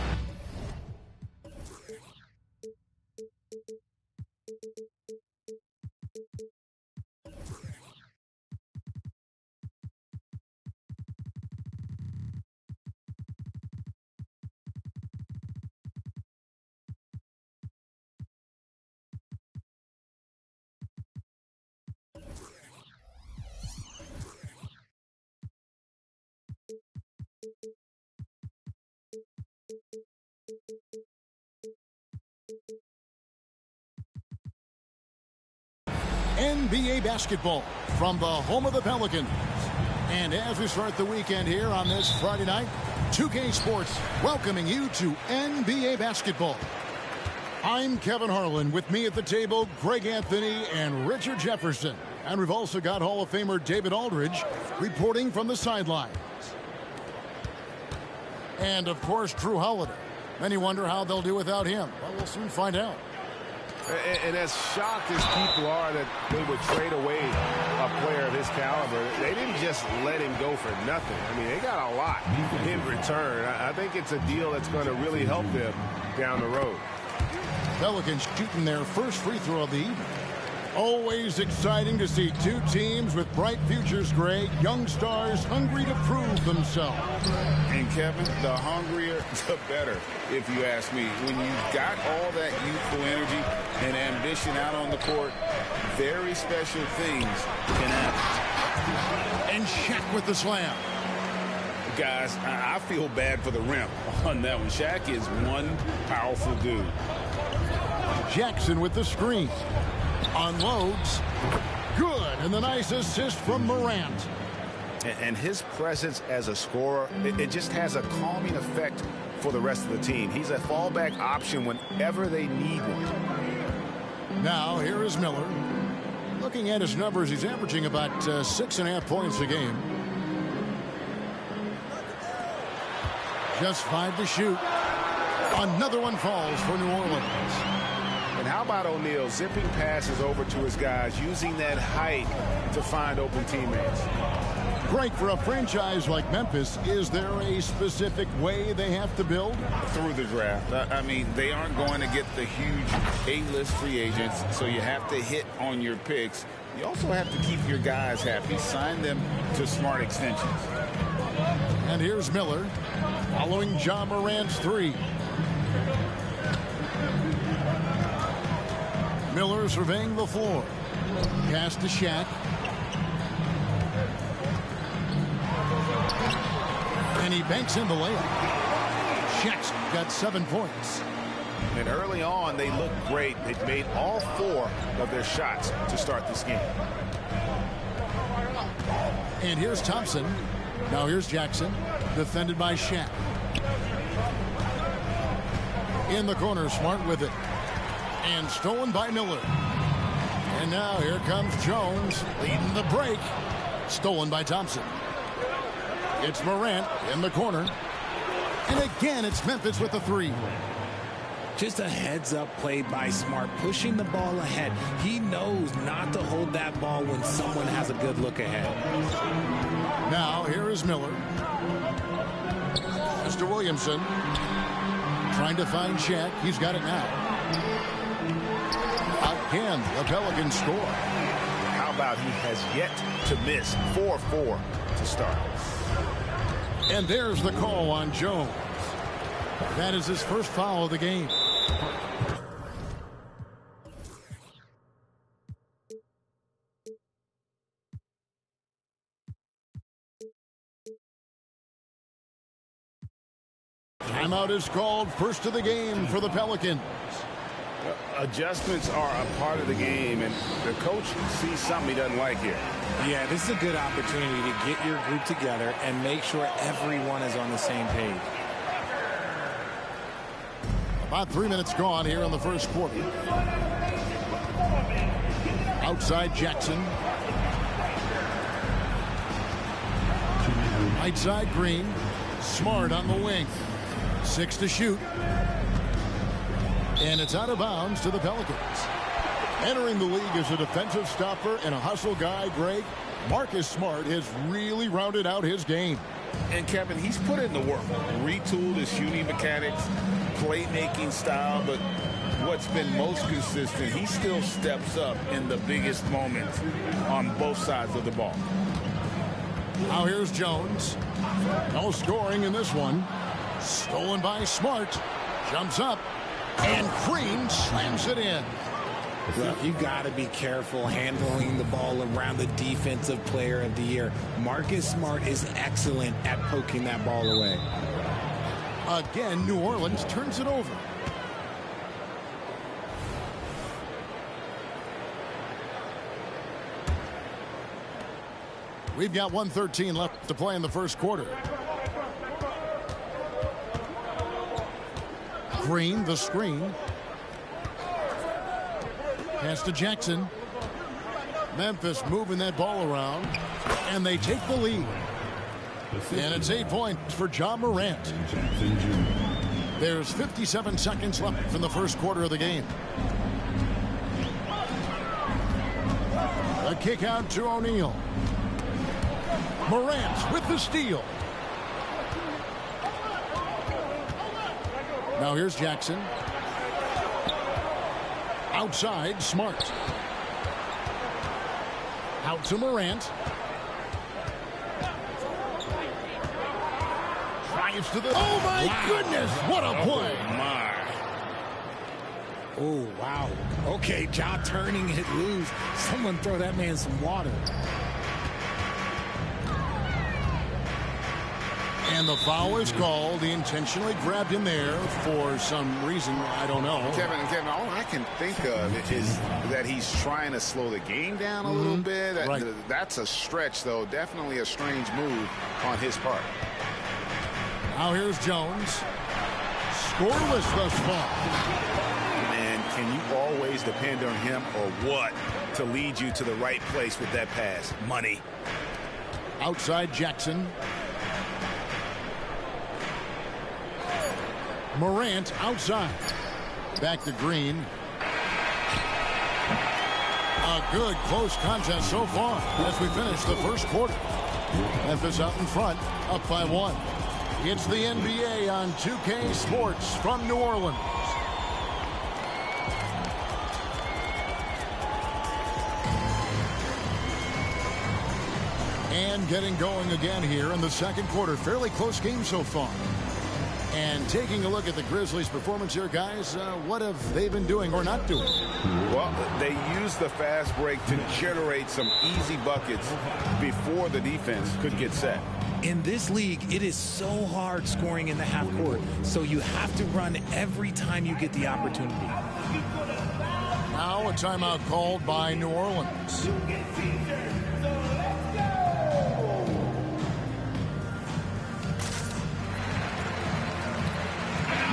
NBA basketball from the home of the Pelicans. And as we start the weekend here on this Friday night, 2K Sports welcoming you to NBA basketball. I'm Kevin Harlan. With me at the table, Greg Anthony and Richard Jefferson. And we've also got Hall of Famer David Aldridge reporting from the sidelines. And, of course, Drew Holiday. Many wonder how they'll do without him. Well, we'll soon find out. And as shocked as people are that they would trade away a player of his caliber, they didn't just let him go for nothing. I mean, they got a lot in return. I think it's a deal that's going to really help them down the road. Pelicans shooting their first free throw of the evening. Always exciting to see two teams with bright futures, Greg. Young stars hungry to prove themselves. And, Kevin, the hungrier, the better, if you ask me. When you've got all that youthful energy and ambition out on the court, very special things can happen. And Shaq with the slam. Guys, I feel bad for the rim on that one. Shaq is one powerful dude. Jackson with the screen. Unloads. Good. And the nice assist from Morant. And his presence as a scorer, it just has a calming effect for the rest of the team. He's a fallback option whenever they need one. Now, here is Miller. Looking at his numbers, he's averaging about 6.5 points a game. Just 5 to shoot. Another one falls for New Orleans. And how about O'Neal zipping passes over to his guys, using that height to find open teammates? Great for a franchise like Memphis. Is there a specific way they have to build? Through the draft. I mean, they aren't going to get the huge A-list free agents, so you have to hit on your picks. You also have to keep your guys happy. Sign them to smart extensions. And here's Miller following Ja Morant's three. Miller surveying the floor. Pass to Shaq. And he banks in the layup. Shaq's got 7 points. And early on, they looked great. They've made all 4 of their shots to start this game. And here's Thompson. Now here's Jackson. Defended by Shaq. In the corner, Smart with it. And stolen by Miller. And now here comes Jones leading the break. Stolen by Thompson. It's Morant in the corner. And again, it's Memphis with the three. Just a heads-up play by Smart, pushing the ball ahead. He knows not to hold that ball when someone has a good look ahead. Now, here is Miller. Mr. Williamson trying to find Shaq. He's got it now. Again, the Pelicans score. How about he has yet to miss 4-4 to start. And there's the call on Jones. That is his first foul of the game. Timeout is called, first of the game for the Pelicans. Adjustments are a part of the game, and the coach sees something he doesn't like here. Yeah, this is a good opportunity to get your group together and make sure everyone is on the same page. About 3 minutes gone here in the first quarter. Outside Jackson. Right side Green. Smart on the wing. 6 to shoot. And it's out of bounds to the Pelicans. Entering the league as a defensive stopper and a hustle guy, Greg, Marcus Smart has really rounded out his game. And Kevin, he's put in the work, retooled his shooting mechanics, playmaking style, but what's been most consistent, he still steps up in the biggest moments on both sides of the ball. Now here's Jones. No scoring in this one. Stolen by Smart. Jumps up. And Green slams it in. Look, you got to be careful handling the ball around the defensive player of the year. Marcus Smart is excellent at poking that ball away. Again, New Orleans turns it over. We've got 1:13 left to play in the first quarter. Green, the screen. Pass to Jackson. Memphis moving that ball around. And they take the lead. And it's 8 points for Ja Morant. There's 57 seconds left in the first quarter of the game. A kick out to O'Neal. Morant with the steal. Now here's Jackson. Outside, Smart. Out to Morant. Drives to the... Oh, my goodness! What a play! My. Oh, wow. Okay, Ja turning it loose. Someone throw that man some water. And the foul is called. He intentionally grabbed him there for some reason. I don't know. Kevin, all I can think of is that he's trying to slow the game down a little bit. Right. That's a stretch, though. Definitely a strange move on his part. Now here's Jones. Scoreless thus far. Man, can you always depend on him or what to lead you to the right place with that pass? Money. Outside Jackson. Morant outside. Back to Green. A good close contest so far as we finish the first quarter. Memphis out in front, up by 1. It's the NBA on 2K Sports from New Orleans. And getting going again here in the second quarter. Fairly close game so far. And taking a look at the Grizzlies' performance here, guys, what have they been doing or not doing? Well, they used the fast break to generate some easy buckets before the defense could get set. In this league, it is so hard scoring in the half court, so you have to run every time you get the opportunity. Now a timeout called by New Orleans.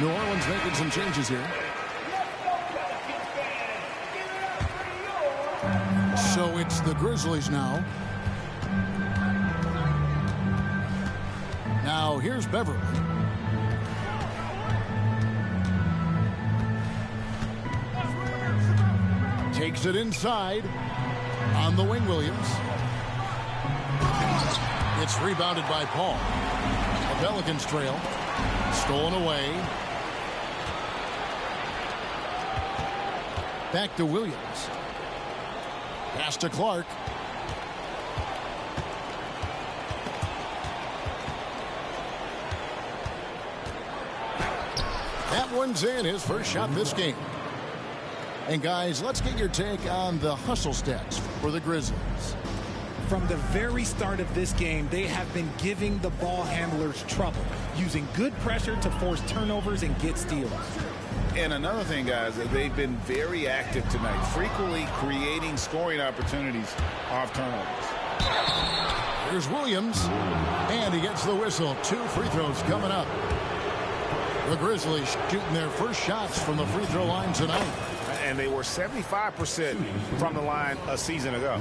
New Orleans making some changes here. So it's the Grizzlies now. Now here's Beverly. Takes it inside on the wing, Williams. It's rebounded by Paul. The Pelicans trail. Stolen away. Back to Williams. Pass to Clark. That one's in, his first shot this game. And guys, let's get your take on the hustle stats for the Grizzlies. From the very start of this game, they have been giving the ball handlers trouble, using good pressure to force turnovers and get steals. And another thing, guys, they've been very active tonight, frequently creating scoring opportunities off turnovers. Here's Williams, and he gets the whistle. 2 free throws coming up. The Grizzlies shooting their first shots from the free throw line tonight. And and they were 75% from the line a season ago.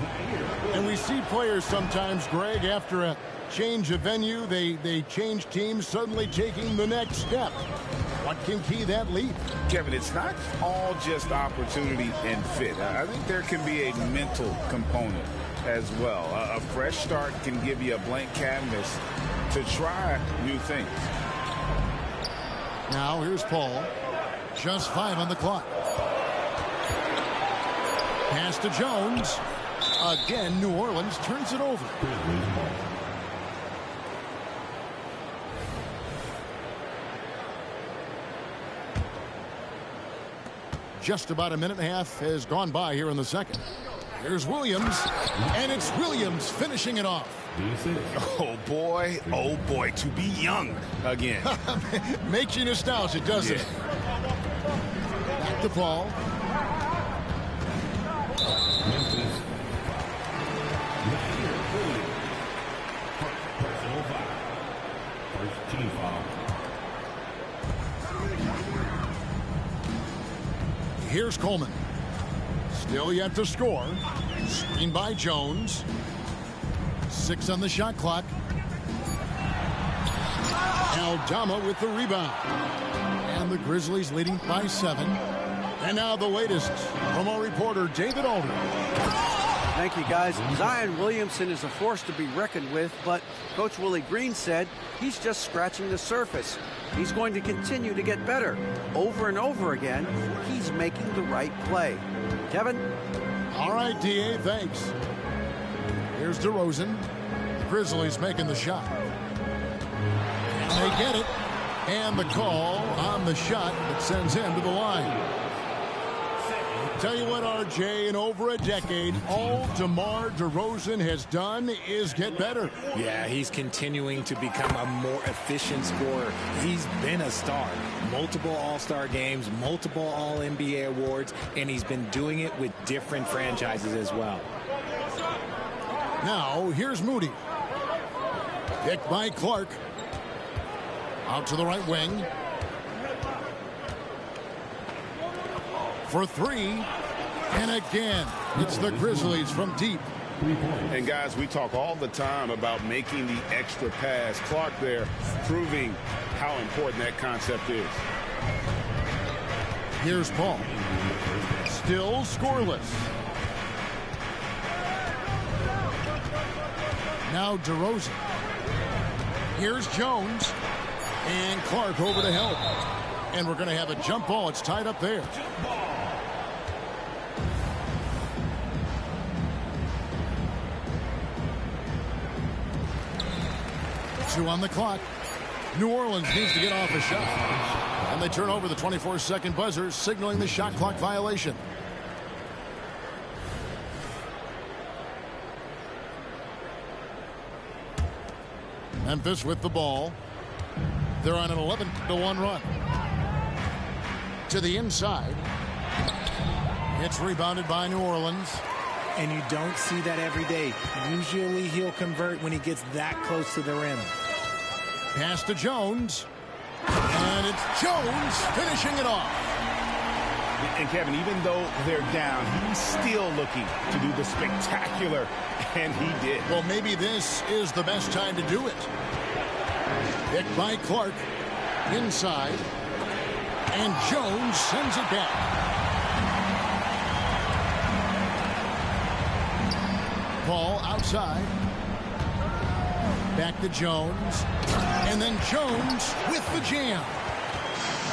And we see players sometimes, Greg, after a change of venue, they change teams, suddenly taking the next step. What can key that leap? Kevin, it's not all just opportunity and fit. I think there can be a mental component as well. A fresh start can give you a blank canvas to try new things. Now here's Paul. Just 5 on the clock. Pass to Jones. Again, New Orleans turns it over. Just about a minute and a half has gone by here in the second. Here's Williams, and it's Williams finishing it off. Oh boy, to be young again. Makes you nostalgic, doesn't it? Back to Paul. First team foul. Here's Coleman. Still yet to score. Screen by Jones. 6 on the shot clock. Aldama with the rebound. And the Grizzlies leading by 7. And now the latest from our reporter, David Aldridge. Thank you, guys. Zion Williamson is a force to be reckoned with, but Coach Willie Green said he's just scratching the surface. He's going to continue to get better. Over and over again, he's making the right play. Kevin? All right, D.A., thanks. Here's DeRozan. The Grizzlies making the shot. And they get it. And the call on the shot that sends him to the line. Tell you what, RJ, in over a decade, all DeMar DeRozan has done is get better. Yeah, he's continuing to become a more efficient scorer. He's been a star. Multiple All-Star games, multiple All-NBA awards, and he's been doing it with different franchises as well. Now, here's Moody. Picked by Clark. Out to the right wing. For 3. And again, it's the Grizzlies from deep. And guys, we talk all the time about making the extra pass. Clark there proving how important that concept is. Here's Paul. Still scoreless. Now DeRozan. Here's Jones. And Clark over to help. And we're going to have a jump ball. It's tied up there. 2 on the clock. New Orleans needs to get off a shot. And they turn over the 24-second buzzer, signaling the shot clock violation. Memphis with the ball. They're on an 11-1 run. To the inside. It's rebounded by New Orleans. And you don't see that every day. Usually he'll convert when he gets that close to the rim. Pass to Jones. And it's Jones finishing it off. And Kevin, even though they're down, he's still looking to do the spectacular, and he did. Well, maybe this is the best time to do it. Picked by Clark. Inside. And Jones sends it back. Paul outside. Back to Jones. And then Jones with the jam.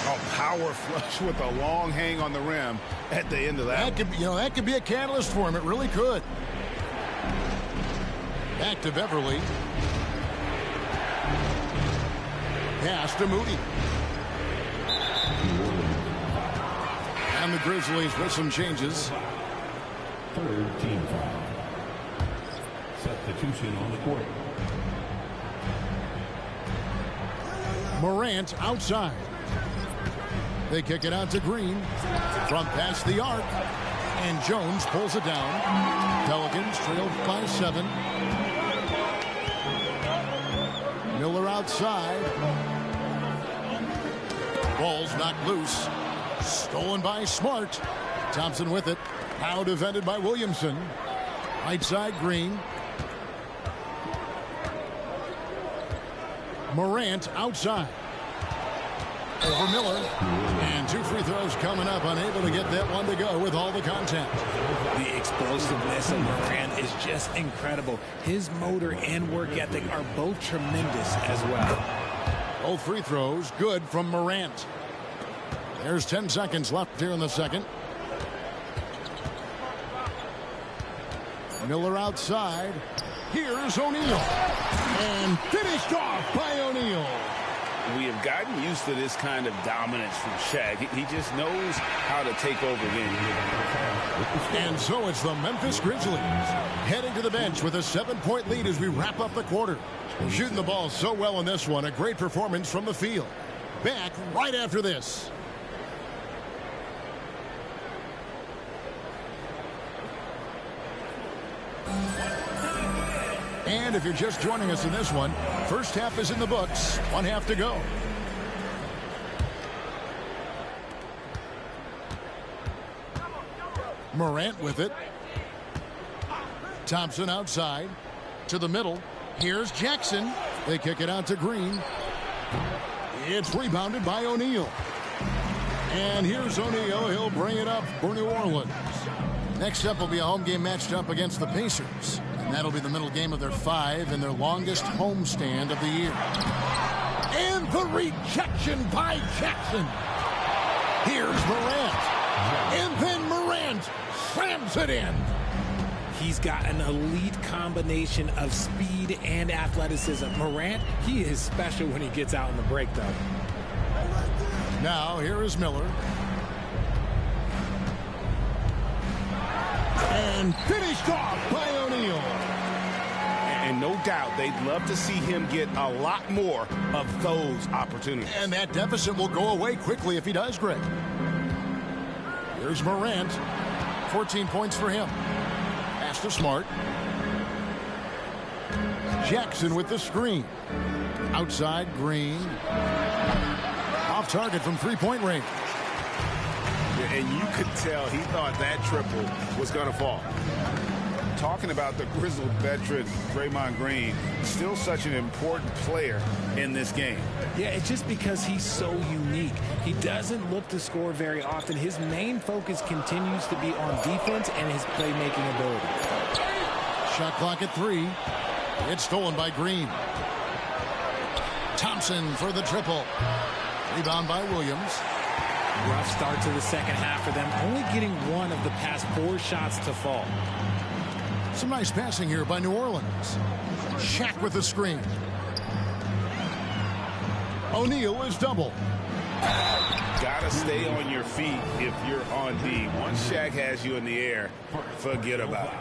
A power flush with a long hang on the rim at the end of that. That could be a catalyst for him. It really could. Back to Beverly. Pass to Moody. And the Grizzlies with some changes. Third team foul. Substitution on the court. Morant outside. They kick it out to Green. From past the arc. And Jones pulls it down. Pelicans trailed by 7. Miller outside. Ball's knocked loose. Stolen by Smart. Thompson with it. Now defended by Williamson. Right side, Green. Morant outside. Over Miller. And 2 free throws coming up. Unable to get that one to go with all the contact. The explosiveness of Morant is just incredible. His motor and work ethic are both tremendous as well. Both free throws good from Morant. There's 10 seconds left here in the second. Miller outside. Here's O'Neal. And finished off by O'Neal. We have gotten used to this kind of dominance from Shaq. He just knows how to take over games. And so it's the Memphis Grizzlies heading to the bench with a 7-point lead as we wrap up the quarter. Shooting the ball so well in this one. A great performance from the field. Back right after this. And if you're just joining us in this one, first half is in the books. 1 half to go. Morant with it. Thompson outside. To the middle. Here's Jackson. They kick it out to Green. It's rebounded by O'Neal. And here's O'Neal. He'll bring it up for New Orleans. Next up will be a home game matched up against the Pacers. And that'll be the middle game of their 5 and their longest homestand of the year. And the rejection by Jackson. Here's Morant. And then Morant slams it in. He's got an elite combination of speed and athleticism. Morant, he is special when he gets out in the break, though. Now, here is Miller. And finished off by O'Neal. And no doubt they'd love to see him get a lot more of those opportunities. And that deficit will go away quickly if he does, Greg. Here's Morant. 14 points for him. Pass to Smart. Jackson with the screen. Outside, Green. Off target from three-point range. And you could tell he thought that triple was going to fall. Talking about the grizzled veteran, Draymond Green, still such an important player in this game. Yeah, it's just because he's so unique. He doesn't look to score very often. His main focus continues to be on defense and his playmaking ability. Shot clock at 3. It's stolen by Green. Thompson for the triple. Rebound by Williams. Rough start to the second half for them, only getting one of the past 4 shots to fall. Some nice passing here by New Orleans. Shaq with the screen. O'Neal is double. Gotta stay on your feet if you're on D. Once Shaq has you in the air, forget about it.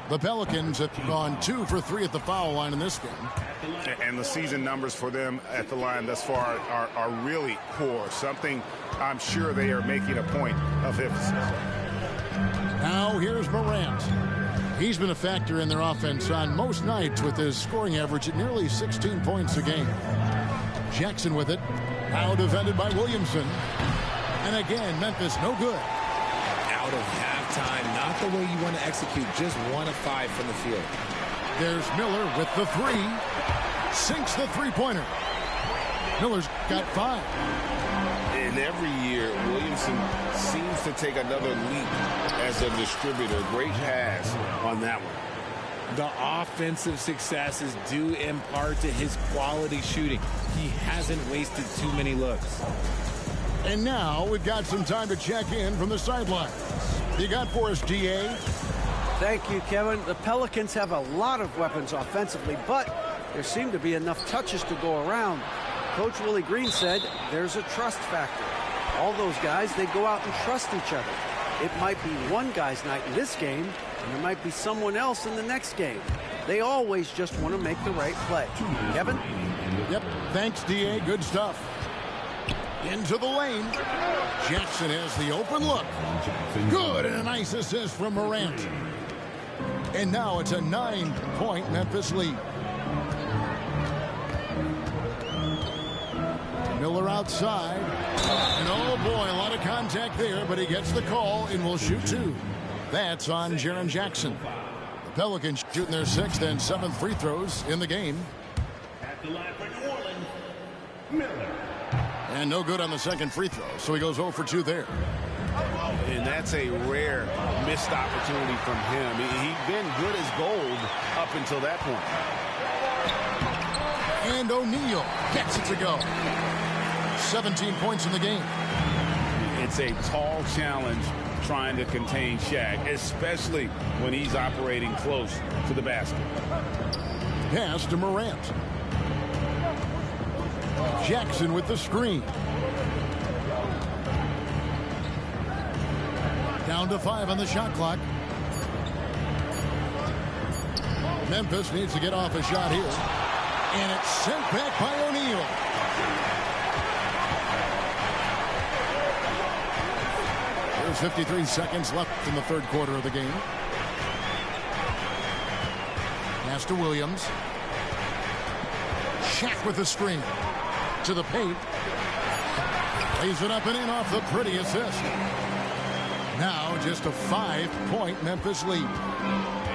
The Pelicans have gone 2 for 3 at the foul line in this game. And the season numbers for them at the line thus far are really poor. Something I'm sure they are making a point of emphasis. Now here's Morant. He's been a factor in their offense on most nights with his scoring average at nearly 16 points a game. Jackson with it. Now defended by Williamson. And again, Memphis no good. Out of halftime, not the way you want to execute, just 1 of 5 from the field. There's Miller with the 3. Sinks the three-pointer. Miller's got 5. And every year, Williamson seems to take another leap as a distributor. Great pass on that one. The offensive success is due in part to his quality shooting. He hasn't wasted too many looks. And now we've got some time to check in from the sideline. You got for us, DA? Thank you, Kevin. The Pelicans have a lot of weapons offensively, but there seem to be enough touches to go around. Coach Willie Green said there's a trust factor. All those guys, they go out and trust each other. It might be one guy's night in this game, and there might be someone else in the next game. They always just want to make the right play. Kevin? Yep, thanks, DA. Good stuff. Into the lane. Jackson has the open look. Good, and a nice assist from Morant. And now it's a 9-point Memphis lead. Miller outside. And oh boy, a lot of contact there, but he gets the call and will shoot 2. That's on Jaren Jackson. The Pelicans shooting their 6th and 7th free throws in the game. At the line for New Orleans, Miller. And no good on the 2nd free throw, so he goes 0 for 2 there. And that's a rare missed opportunity from him. He'd been good as gold up until that point. And O'Neal gets it to go. 17 points in the game. It's a tall challenge trying to contain Shaq, especially when he's operating close to the basket. Pass to Morant. Jackson with the screen. Down to 5 on the shot clock. Memphis needs to get off a shot here. And it's sent back by O'Neal. There's 53 seconds left in the 3rd quarter of the game. Pass to Williams. Shaq with the screen. To the paint. Lays it up and in off the pretty assist. Now just a 5-point Memphis lead.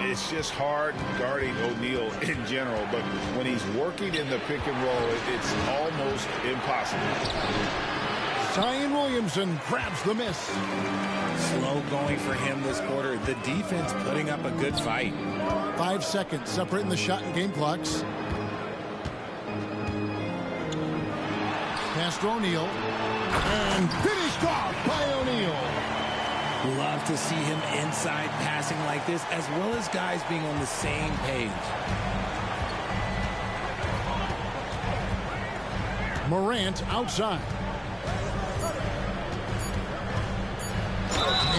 It's just hard guarding O'Neal in general, but when he's working in the pick and roll, it's almost impossible. Zion Williamson grabs the miss. Slow going for him this quarter. The defense putting up a good fight. 5 seconds separating the shot and game clocks. Pass to O'Neal. And finished off by O'Neal. Love to see him inside passing like this, as well as guys being on the same page. Morant outside.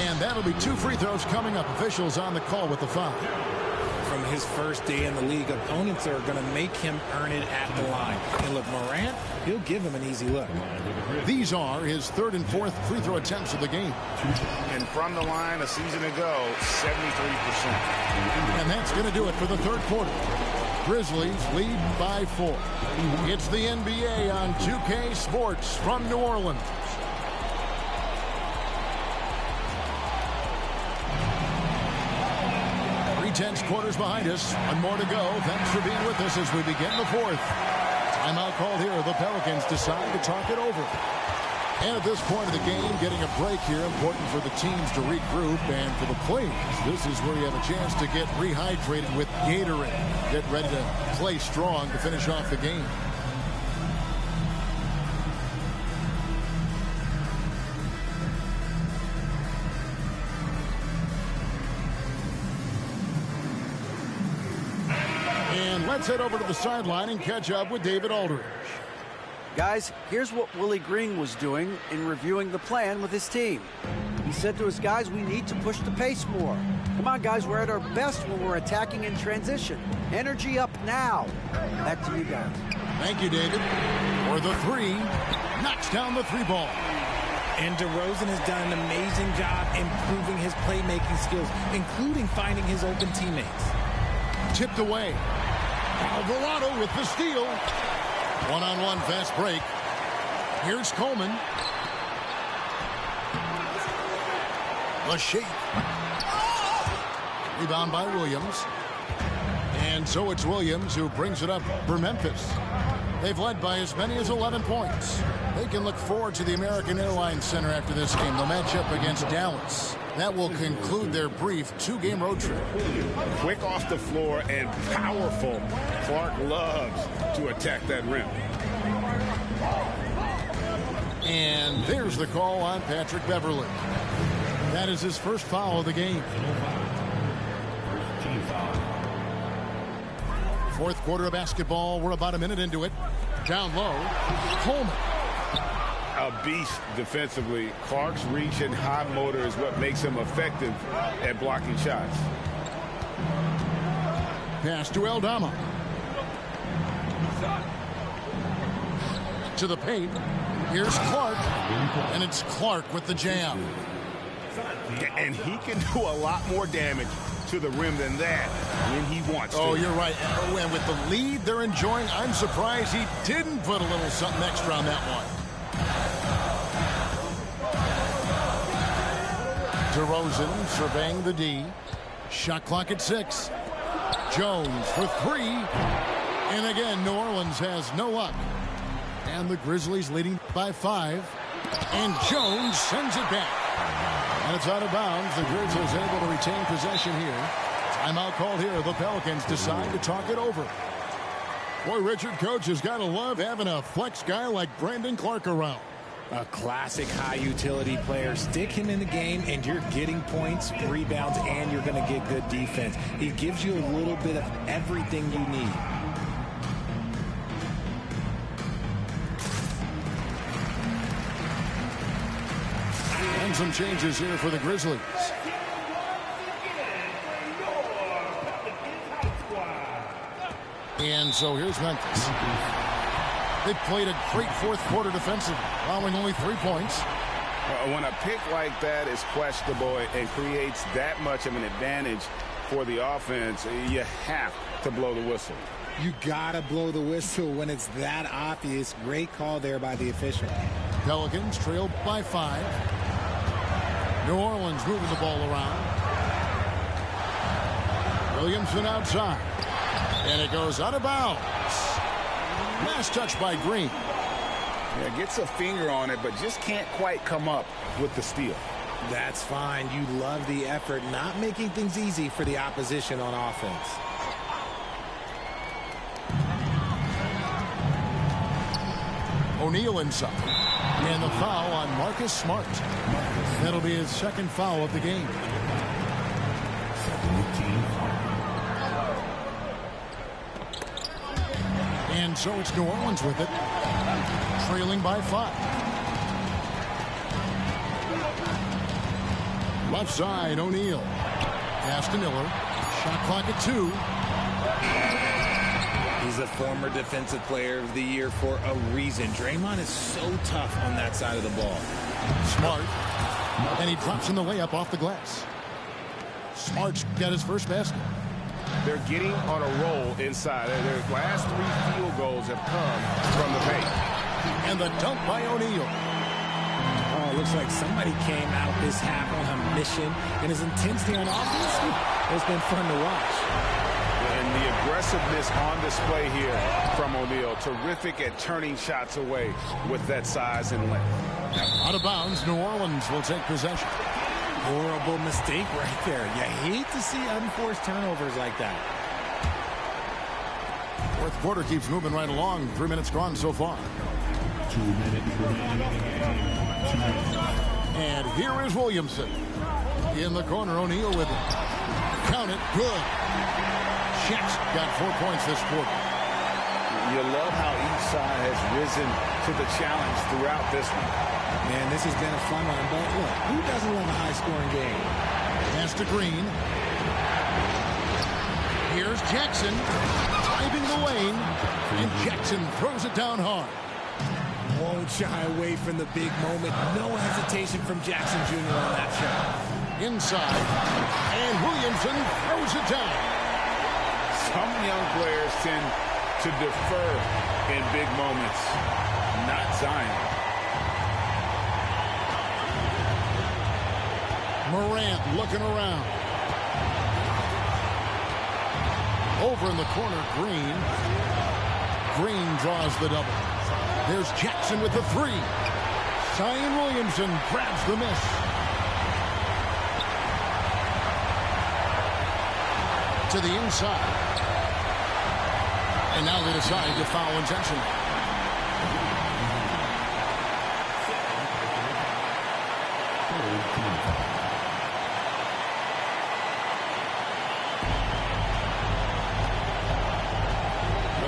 And that'll be 2 free throws coming up. Officials on the call with the foul. From his first day in the league, opponents are going to make him earn it at the line. And look, Morant, he'll give him an easy look. These are his 3rd and 4th free throw attempts of the game. And from the line a season ago, 73%. And that's going to do it for the 3rd quarter. Grizzlies lead by 4. It's the NBA on 2K Sports from New Orleans. 3/10 quarters behind us. One more to go. Thanks for being with us as we begin the 4th. Timeout called here. The Pelicans decide to talk it over. And at this point of the game, getting a break here, important for the teams to regroup, and for the players, this is where you have a chance to get rehydrated with Gatorade. Get ready to play strong to finish off the game. And let's head over to the sideline and catch up with David Aldridge. Guys, here's what Willie Green was doing in reviewing the plan with his team. He said to his guys, we need to push the pace more. Come on, guys, we're at our best when we're attacking in transition. Energy up now. Back to you guys. Thank you, David. For the 3, knocks down the 3 ball. And DeRozan has done an amazing job improving his playmaking skills, including finding his open teammates. Tipped away. Alvarado with the steal. One-on-one fast break. Here's Coleman. The shake. Rebound by Williams. And so it's Williams who brings it up for Memphis. They've led by as many as 11 points. They can look forward to the American Airlines Center after this game. They'll match up against Dallas. That will conclude their brief 2-game road trip. Quick off the floor and powerful. Clark loves to attack that rim. And there's the call on Patrick Beverley. That is his first foul of the game. 4th quarter of basketball. We're about a minute into it. Down low. Coleman. A beast defensively. Clark's reach and high motor is what makes him effective at blocking shots. Pass to Aldama. To the paint. Here's Clark. And it's Clark with the jam. And he can do a lot more damage to the rim than that when he wants to. Oh, you're right. And with the lead they're enjoying, I'm surprised he didn't put a little something extra on that one. DeRozan surveying the D. Shot clock at 6. Jones for 3. And again, New Orleans has no luck. And the Grizzlies leading by 5. And Jones sends it back. And it's out of bounds. The Grizzlies able to retain possession here. Timeout called here. The Pelicans decide to talk it over. Boy, Richard, coach has got to love having a flex guy like Brandon Clark around. A classic high-utility player. Stick him in the game, and you're getting points, rebounds, and you're going to get good defense. He gives you a little bit of everything you need. And some changes here for the Grizzlies. And so here's Memphis. They played a great fourth quarter defensively, allowing only 3 points. When a pick like that is questionable and creates that much of an advantage for the offense, you have to blow the whistle. You got to blow the whistle when it's that obvious. Great call there by the official. Pelicans trailed by 5. New Orleans moving the ball around. Williamson outside. And it goes out of bounds. Last touch by Green. Yeah, gets a finger on it, but just can't quite come up with the steal. That's fine. You love the effort, not making things easy for the opposition on offense. O'Neal inside. And the foul on Marcus Smart. That'll be his second foul of the game. And so it's New Orleans with it, trailing by 5. Left side, O'Neal. Pass to Miller. Shot clock at 2. He's a former Defensive Player of the Year for a reason. Draymond is so tough on that side of the ball. Smart. And he drops in the layup off the glass. Smart's got his first basket. They're getting on a roll inside. Their last 3 field goals have come from the paint. And the dunk by O'Neal. Oh, it looks like somebody came out this half on a mission. And his intensity on offense has been fun to watch. And the aggressiveness on display here from O'Neal. Terrific at turning shots away with that size and length. Out of bounds, New Orleans will take possession. Horrible mistake right there. You hate to see unforced turnovers like that. Fourth quarter keeps moving right along. 3 minutes gone so far. 2 minutes remaining in the game. And here is Williamson. In the corner, O'Neal with it. Count it. Good. Chet's got 4 points this quarter. You love how each side has risen to the challenge throughout this one. Man, this has been a fun one, but look, who doesn't love a high-scoring game? Pass to Green. Here's Jackson, driving the lane, and Jackson throws it down hard. Won't shy away from the big moment. No hesitation from Jackson Jr. on that shot. Inside, and Williamson throws it down. Some young players tend to defer in big moments, not Zion. Morant looking around. Over in the corner, Green. Green draws the double. There's Jackson with the 3. Zion Williamson grabs the miss. To the inside. And now they decide to foul intentionally.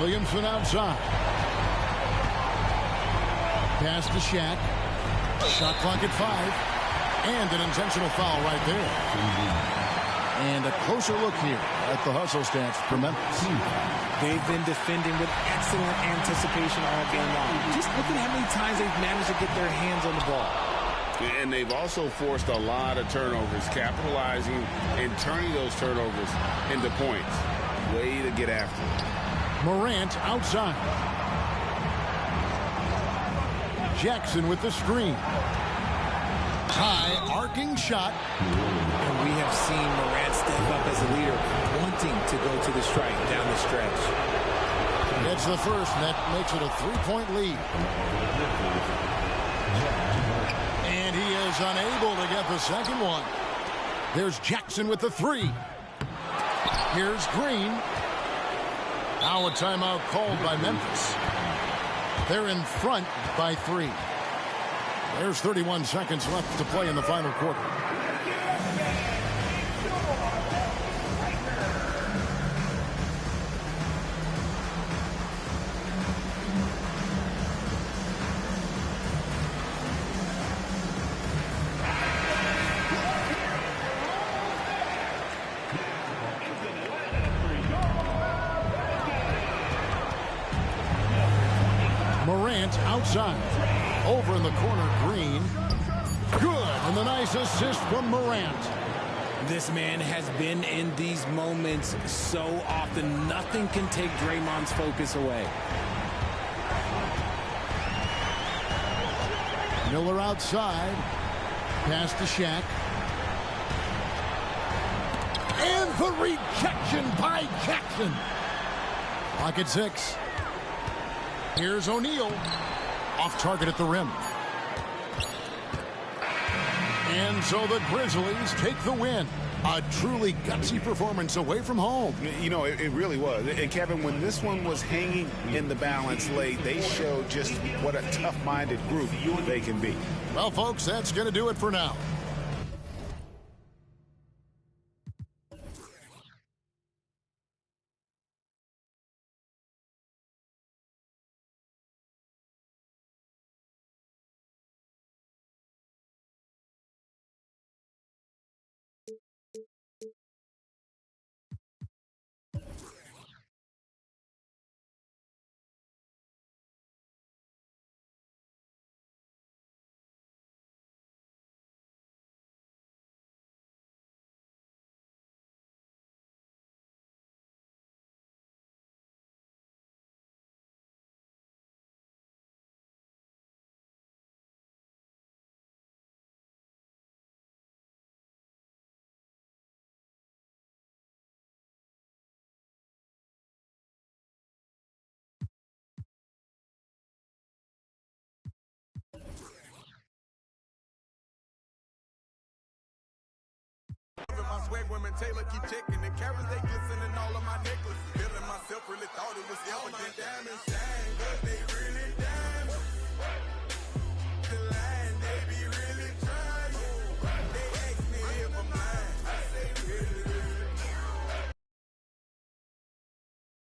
Williamson outside. Pass to Shaq. Shot clock at 5. And an intentional foul right there. And a closer look here at the hustle stats for Memphis. They've been defending with excellent anticipation all game long. Just look at how many times they've managed to get their hands on the ball. And they've also forced a lot of turnovers, capitalizing and turning those turnovers into points. Way to get after it. Morant outside. Jackson with the screen. High arcing shot. And we have seen Morant step up as a leader, wanting to go to the strike down the stretch. Gets the first, and that makes it a 3-point lead. And he is unable to get the second one. There's Jackson with the three. Here's Green. Now a timeout called by Memphis. They're in front by 3. There's 31 seconds left to play in the final quarter. Morant outside. Over in the corner, Green. Good, and the nice assist from Morant. This man has been in these moments so often. Nothing can take Draymond's focus away. Miller outside. Pass to Shaq. And the rejection by Jackson. Pocket 6. Here's O'Neal. Off target at the rim. And so the Grizzlies take the win. A truly gutsy performance away from home. You know, it really was. And Kevin, when this one was hanging in the balance late, they showed just what a tough-minded group they can be. Well, folks, that's going to do it for now. My swag women Taylor keep checking the camera.